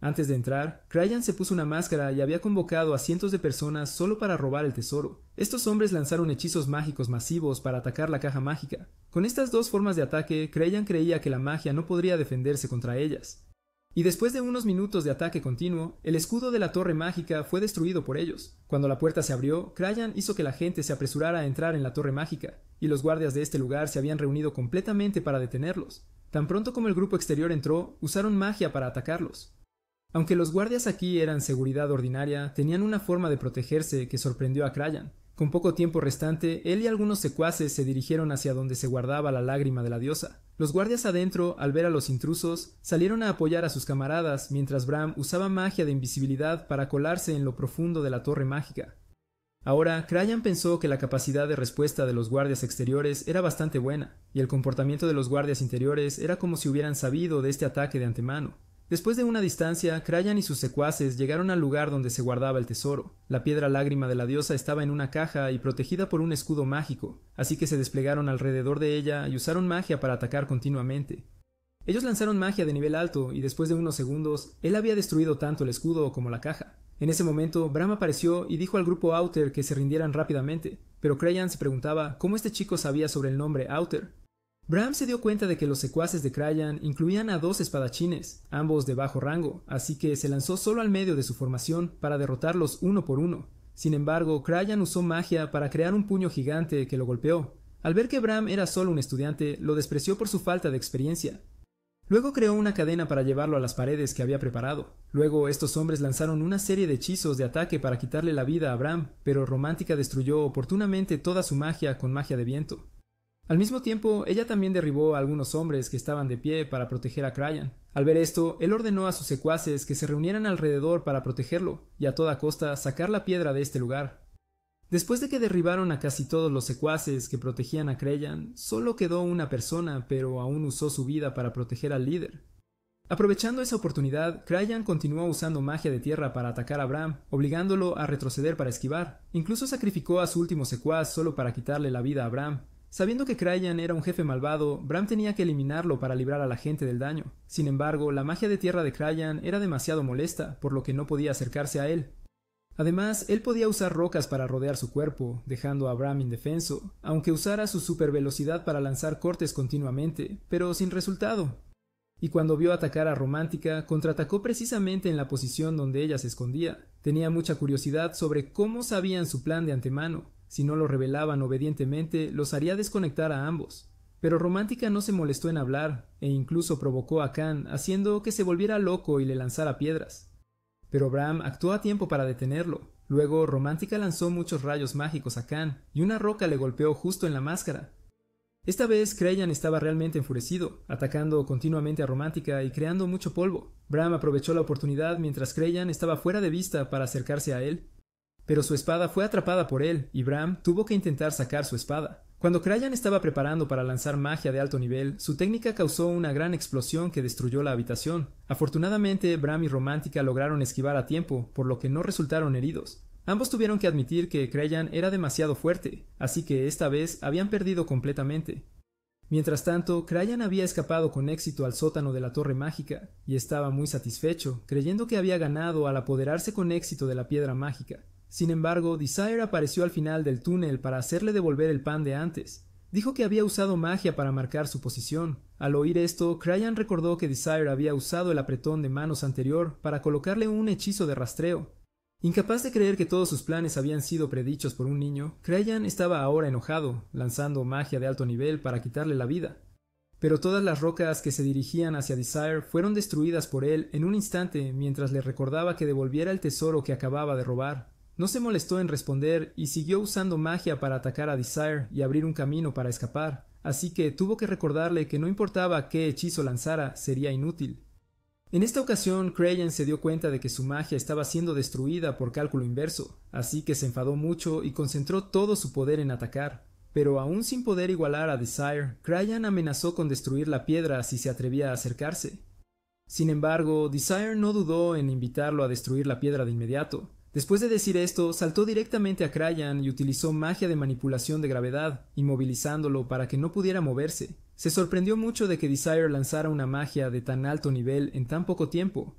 Antes de entrar, Krayan se puso una máscara y había convocado a cientos de personas solo para robar el tesoro. Estos hombres lanzaron hechizos mágicos masivos para atacar la caja mágica. Con estas dos formas de ataque, Krayan creía que la magia no podría defenderse contra ellas. Y después de unos minutos de ataque continuo, el escudo de la torre mágica fue destruido por ellos. Cuando la puerta se abrió, Krayan hizo que la gente se apresurara a entrar en la torre mágica, y los guardias de este lugar se habían reunido completamente para detenerlos. Tan pronto como el grupo exterior entró, usaron magia para atacarlos. Aunque los guardias aquí eran seguridad ordinaria, tenían una forma de protegerse que sorprendió a Krayan. Con poco tiempo restante, él y algunos secuaces se dirigieron hacia donde se guardaba la lágrima de la diosa. Los guardias adentro, al ver a los intrusos, salieron a apoyar a sus camaradas, mientras Bram usaba magia de invisibilidad para colarse en lo profundo de la torre mágica. Ahora, Krayan pensó que la capacidad de respuesta de los guardias exteriores era bastante buena, y el comportamiento de los guardias interiores era como si hubieran sabido de este ataque de antemano. Después de una distancia, Krayan y sus secuaces llegaron al lugar donde se guardaba el tesoro. La piedra lágrima de la diosa estaba en una caja y protegida por un escudo mágico, así que se desplegaron alrededor de ella y usaron magia para atacar continuamente. Ellos lanzaron magia de nivel alto y después de unos segundos, él había destruido tanto el escudo como la caja. En ese momento, Bram apareció y dijo al grupo Outer que se rindieran rápidamente, pero Krayan se preguntaba cómo este chico sabía sobre el nombre Outer. Bram se dio cuenta de que los secuaces de Krayan incluían a 2 espadachines, ambos de bajo rango, así que se lanzó solo al medio de su formación para derrotarlos uno por uno. Sin embargo, Krayan usó magia para crear un puño gigante que lo golpeó. Al ver que Bram era solo un estudiante, lo despreció por su falta de experiencia. Luego creó una cadena para llevarlo a las paredes que había preparado. Luego estos hombres lanzaron una serie de hechizos de ataque para quitarle la vida a Bram, pero Romántica destruyó oportunamente toda su magia con magia de viento. Al mismo tiempo, ella también derribó a algunos hombres que estaban de pie para proteger a Krayan. Al ver esto, él ordenó a sus secuaces que se reunieran alrededor para protegerlo y a toda costa sacar la piedra de este lugar. Después de que derribaron a casi todos los secuaces que protegían a Krayan, solo quedó una persona, pero aún usó su vida para proteger al líder. Aprovechando esa oportunidad, Krayan continuó usando magia de tierra para atacar a Bram, obligándolo a retroceder para esquivar. Incluso sacrificó a su último secuaz solo para quitarle la vida a Bram. Sabiendo que Krayan era un jefe malvado, Bram tenía que eliminarlo para librar a la gente del daño. Sin embargo, la magia de tierra de Krayan era demasiado molesta, por lo que no podía acercarse a él. Además, él podía usar rocas para rodear su cuerpo, dejando a Bram indefenso, aunque usara su supervelocidad para lanzar cortes continuamente, pero sin resultado. Y cuando vio atacar a Romántica, contraatacó precisamente en la posición donde ella se escondía. Tenía mucha curiosidad sobre cómo sabían su plan de antemano. Si no lo revelaban obedientemente, los haría desconectar a ambos. Pero Romántica no se molestó en hablar, e incluso provocó a Khan, haciendo que se volviera loco y le lanzara piedras. Pero Bram actuó a tiempo para detenerlo. Luego, Romántica lanzó muchos rayos mágicos a Khan, y una roca le golpeó justo en la máscara. Esta vez Krayan estaba realmente enfurecido, atacando continuamente a Romántica y creando mucho polvo. Bram aprovechó la oportunidad mientras Krayan estaba fuera de vista para acercarse a él. Pero su espada fue atrapada por él, y Bram tuvo que intentar sacar su espada. Cuando Krayan estaba preparando para lanzar magia de alto nivel, su técnica causó una gran explosión que destruyó la habitación. Afortunadamente, Bram y Romántica lograron esquivar a tiempo, por lo que no resultaron heridos. Ambos tuvieron que admitir que Krayan era demasiado fuerte, así que esta vez habían perdido completamente. Mientras tanto, Krayan había escapado con éxito al sótano de la torre mágica, y estaba muy satisfecho, creyendo que había ganado al apoderarse con éxito de la piedra mágica. Sin embargo, Desire apareció al final del túnel para hacerle devolver el pan de antes. Dijo que había usado magia para marcar su posición. Al oír esto, Krayan recordó que Desire había usado el apretón de manos anterior para colocarle un hechizo de rastreo. Incapaz de creer que todos sus planes habían sido predichos por un niño, Krayan estaba ahora enojado, lanzando magia de alto nivel para quitarle la vida. Pero todas las rocas que se dirigían hacia Desire fueron destruidas por él en un instante mientras le recordaba que devolviera el tesoro que acababa de robar. No se molestó en responder y siguió usando magia para atacar a Desire y abrir un camino para escapar, así que tuvo que recordarle que no importaba qué hechizo lanzara, sería inútil. En esta ocasión, Krayan se dio cuenta de que su magia estaba siendo destruida por cálculo inverso, así que se enfadó mucho y concentró todo su poder en atacar. Pero aún sin poder igualar a Desire, Krayan amenazó con destruir la piedra si se atrevía a acercarse. Sin embargo, Desire no dudó en invitarlo a destruir la piedra de inmediato. Después de decir esto, saltó directamente a Krayan y utilizó magia de manipulación de gravedad, inmovilizándolo para que no pudiera moverse. Se sorprendió mucho de que Desire lanzara una magia de tan alto nivel en tan poco tiempo.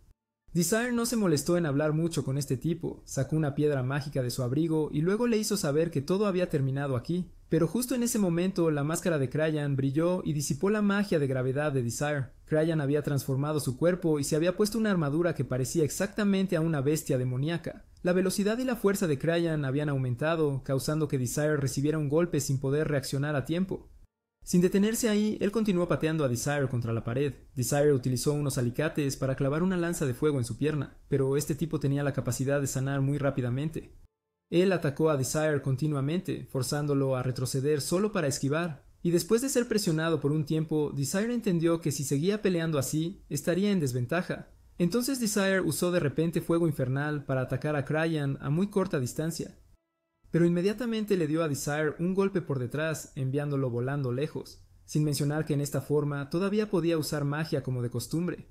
Desire no se molestó en hablar mucho con este tipo, sacó una piedra mágica de su abrigo y luego le hizo saber que todo había terminado aquí. Pero justo en ese momento la máscara de Cryan brilló y disipó la magia de gravedad de Desire. Cryan había transformado su cuerpo y se había puesto una armadura que parecía exactamente a una bestia demoníaca. La velocidad y la fuerza de Cryan habían aumentado, causando que Desire recibiera un golpe sin poder reaccionar a tiempo. Sin detenerse ahí, él continuó pateando a Desire contra la pared. Desire utilizó unos alicates para clavar una lanza de fuego en su pierna, pero este tipo tenía la capacidad de sanar muy rápidamente. Él atacó a Desire continuamente, forzándolo a retroceder solo para esquivar, y después de ser presionado por un tiempo, Desire entendió que si seguía peleando así, estaría en desventaja. Entonces Desire usó de repente fuego infernal para atacar a Cryan a muy corta distancia. Pero inmediatamente le dio a Desire un golpe por detrás, enviándolo volando lejos, sin mencionar que en esta forma todavía podía usar magia como de costumbre.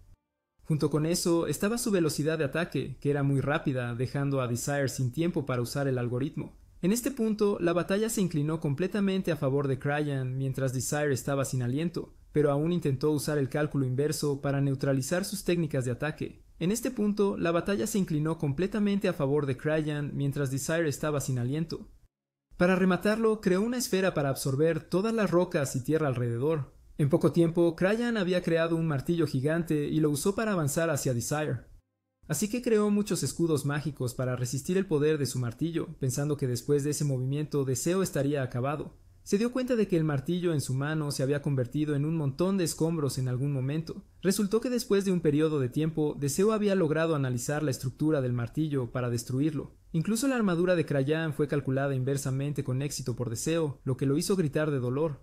Junto con eso estaba su velocidad de ataque, que era muy rápida, dejando a Desire sin tiempo para usar el algoritmo. En este punto, la batalla se inclinó completamente a favor de Cryan mientras Desire estaba sin aliento, pero aún intentó usar el cálculo inverso para neutralizar sus técnicas de ataque. En este punto, la batalla se inclinó completamente a favor de Cryan mientras Desire estaba sin aliento. Para rematarlo, creó una esfera para absorber todas las rocas y tierra alrededor. En poco tiempo, Cryan había creado un martillo gigante y lo usó para avanzar hacia Desire. Así que creó muchos escudos mágicos para resistir el poder de su martillo, pensando que después de ese movimiento Deseo estaría acabado. Se dio cuenta de que el martillo en su mano se había convertido en un montón de escombros en algún momento. Resultó que después de un periodo de tiempo, Deseo había logrado analizar la estructura del martillo para destruirlo. Incluso la armadura de Cryan fue calculada inversamente con éxito por Deseo, lo que lo hizo gritar de dolor.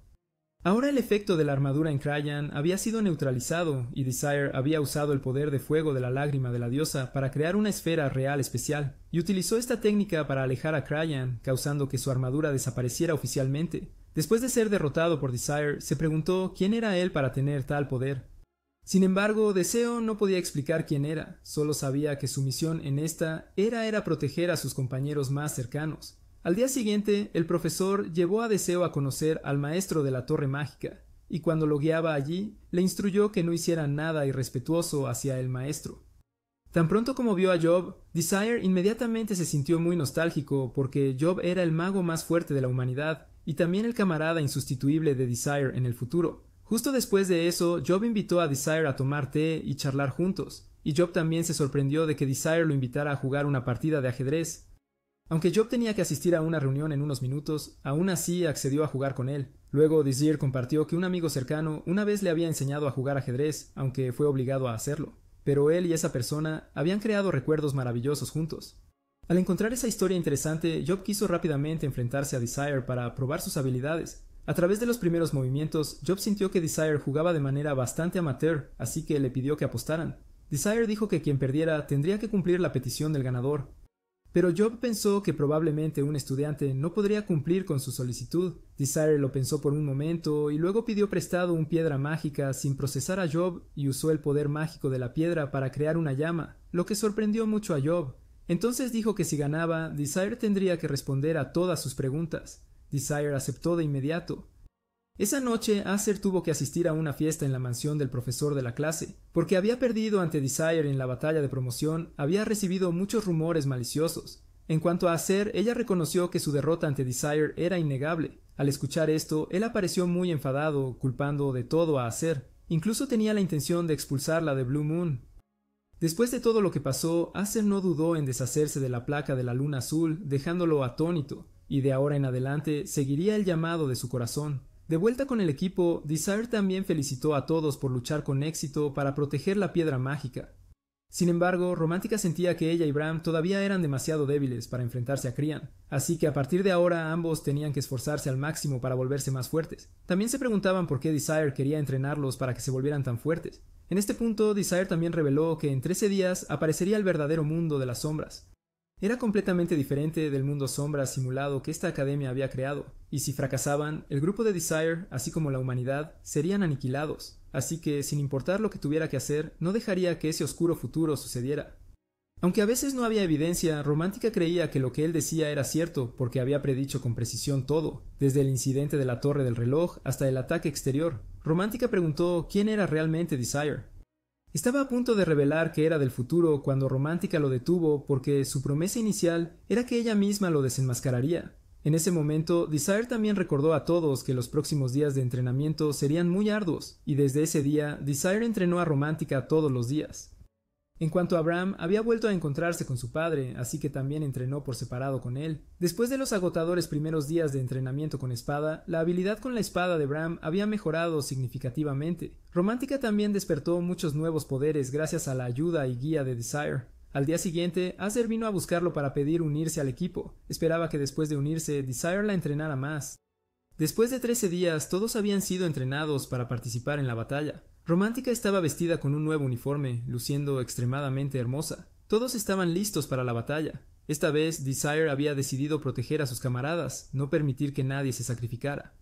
Ahora el efecto de la armadura en Cryan había sido neutralizado y Desire había usado el poder de fuego de la lágrima de la diosa para crear una esfera real especial, y utilizó esta técnica para alejar a Cryan, causando que su armadura desapareciera oficialmente. Después de ser derrotado por Desire, se preguntó quién era él para tener tal poder. Sin embargo, Deseo no podía explicar quién era, solo sabía que su misión en esta era proteger a sus compañeros más cercanos. Al día siguiente, el profesor llevó a Deseo a conocer al maestro de la Torre Mágica, y cuando lo guiaba allí, le instruyó que no hiciera nada irrespetuoso hacia el maestro. Tan pronto como vio a Job, Desire inmediatamente se sintió muy nostálgico porque Job era el mago más fuerte de la humanidad y también el camarada insustituible de Desire en el futuro. Justo después de eso, Job invitó a Desire a tomar té y charlar juntos, y Job también se sorprendió de que Desire lo invitara a jugar una partida de ajedrez. Aunque Job tenía que asistir a una reunión en unos minutos, aún así accedió a jugar con él. Luego Desire compartió que un amigo cercano una vez le había enseñado a jugar ajedrez, aunque fue obligado a hacerlo. Pero él y esa persona habían creado recuerdos maravillosos juntos. Al encontrar esa historia interesante, Job quiso rápidamente enfrentarse a Desire para probar sus habilidades. A través de los primeros movimientos, Job sintió que Desire jugaba de manera bastante amateur, así que le pidió que apostaran. Desire dijo que quien perdiera tendría que cumplir la petición del ganador. Pero Job pensó que probablemente un estudiante no podría cumplir con su solicitud. Desire lo pensó por un momento y luego pidió prestado una piedra mágica sin procesar a Job y usó el poder mágico de la piedra para crear una llama, lo que sorprendió mucho a Job. Entonces dijo que si ganaba, Desire tendría que responder a todas sus preguntas. Desire aceptó de inmediato. Esa noche, Acer tuvo que asistir a una fiesta en la mansión del profesor de la clase. Porque había perdido ante Desire en la batalla de promoción, había recibido muchos rumores maliciosos. En cuanto a Acer, ella reconoció que su derrota ante Desire era innegable. Al escuchar esto, él apareció muy enfadado, culpando de todo a Acer. Incluso tenía la intención de expulsarla de Blue Moon. Después de todo lo que pasó, Acer no dudó en deshacerse de la placa de la luna azul, dejándolo atónito, y de ahora en adelante seguiría el llamado de su corazón. De vuelta con el equipo, Desire también felicitó a todos por luchar con éxito para proteger la piedra mágica. Sin embargo, Romántica sentía que ella y Bram todavía eran demasiado débiles para enfrentarse a Cryan, así que a partir de ahora ambos tenían que esforzarse al máximo para volverse más fuertes. También se preguntaban por qué Desire quería entrenarlos para que se volvieran tan fuertes. En este punto, Desire también reveló que en 13 días aparecería el verdadero mundo de las sombras. Era completamente diferente del mundo sombra simulado que esta academia había creado, y si fracasaban, el grupo de Desire, así como la humanidad, serían aniquilados, así que, sin importar lo que tuviera que hacer, no dejaría que ese oscuro futuro sucediera. Aunque a veces no había evidencia, Romántica creía que lo que él decía era cierto, porque había predicho con precisión todo, desde el incidente de la torre del reloj hasta el ataque exterior. Romántica preguntó quién era realmente Desire. Estaba a punto de revelar que era del futuro cuando Romántica lo detuvo porque su promesa inicial era que ella misma lo desenmascararía. En ese momento, Desire también recordó a todos que los próximos días de entrenamiento serían muy arduos, y desde ese día, Desire entrenó a Romántica todos los días. En cuanto a Bram, había vuelto a encontrarse con su padre, así que también entrenó por separado con él. Después de los agotadores primeros días de entrenamiento con espada, la habilidad con la espada de Bram había mejorado significativamente. Romántica también despertó muchos nuevos poderes gracias a la ayuda y guía de Desire. Al día siguiente, Acer vino a buscarlo para pedir unirse al equipo. Esperaba que después de unirse, Desire la entrenara más. Después de 13 días, todos habían sido entrenados para participar en la batalla. Romántica estaba vestida con un nuevo uniforme, luciendo extremadamente hermosa. Todos estaban listos para la batalla. Esta vez, Desire había decidido proteger a sus camaradas, no permitir que nadie se sacrificara.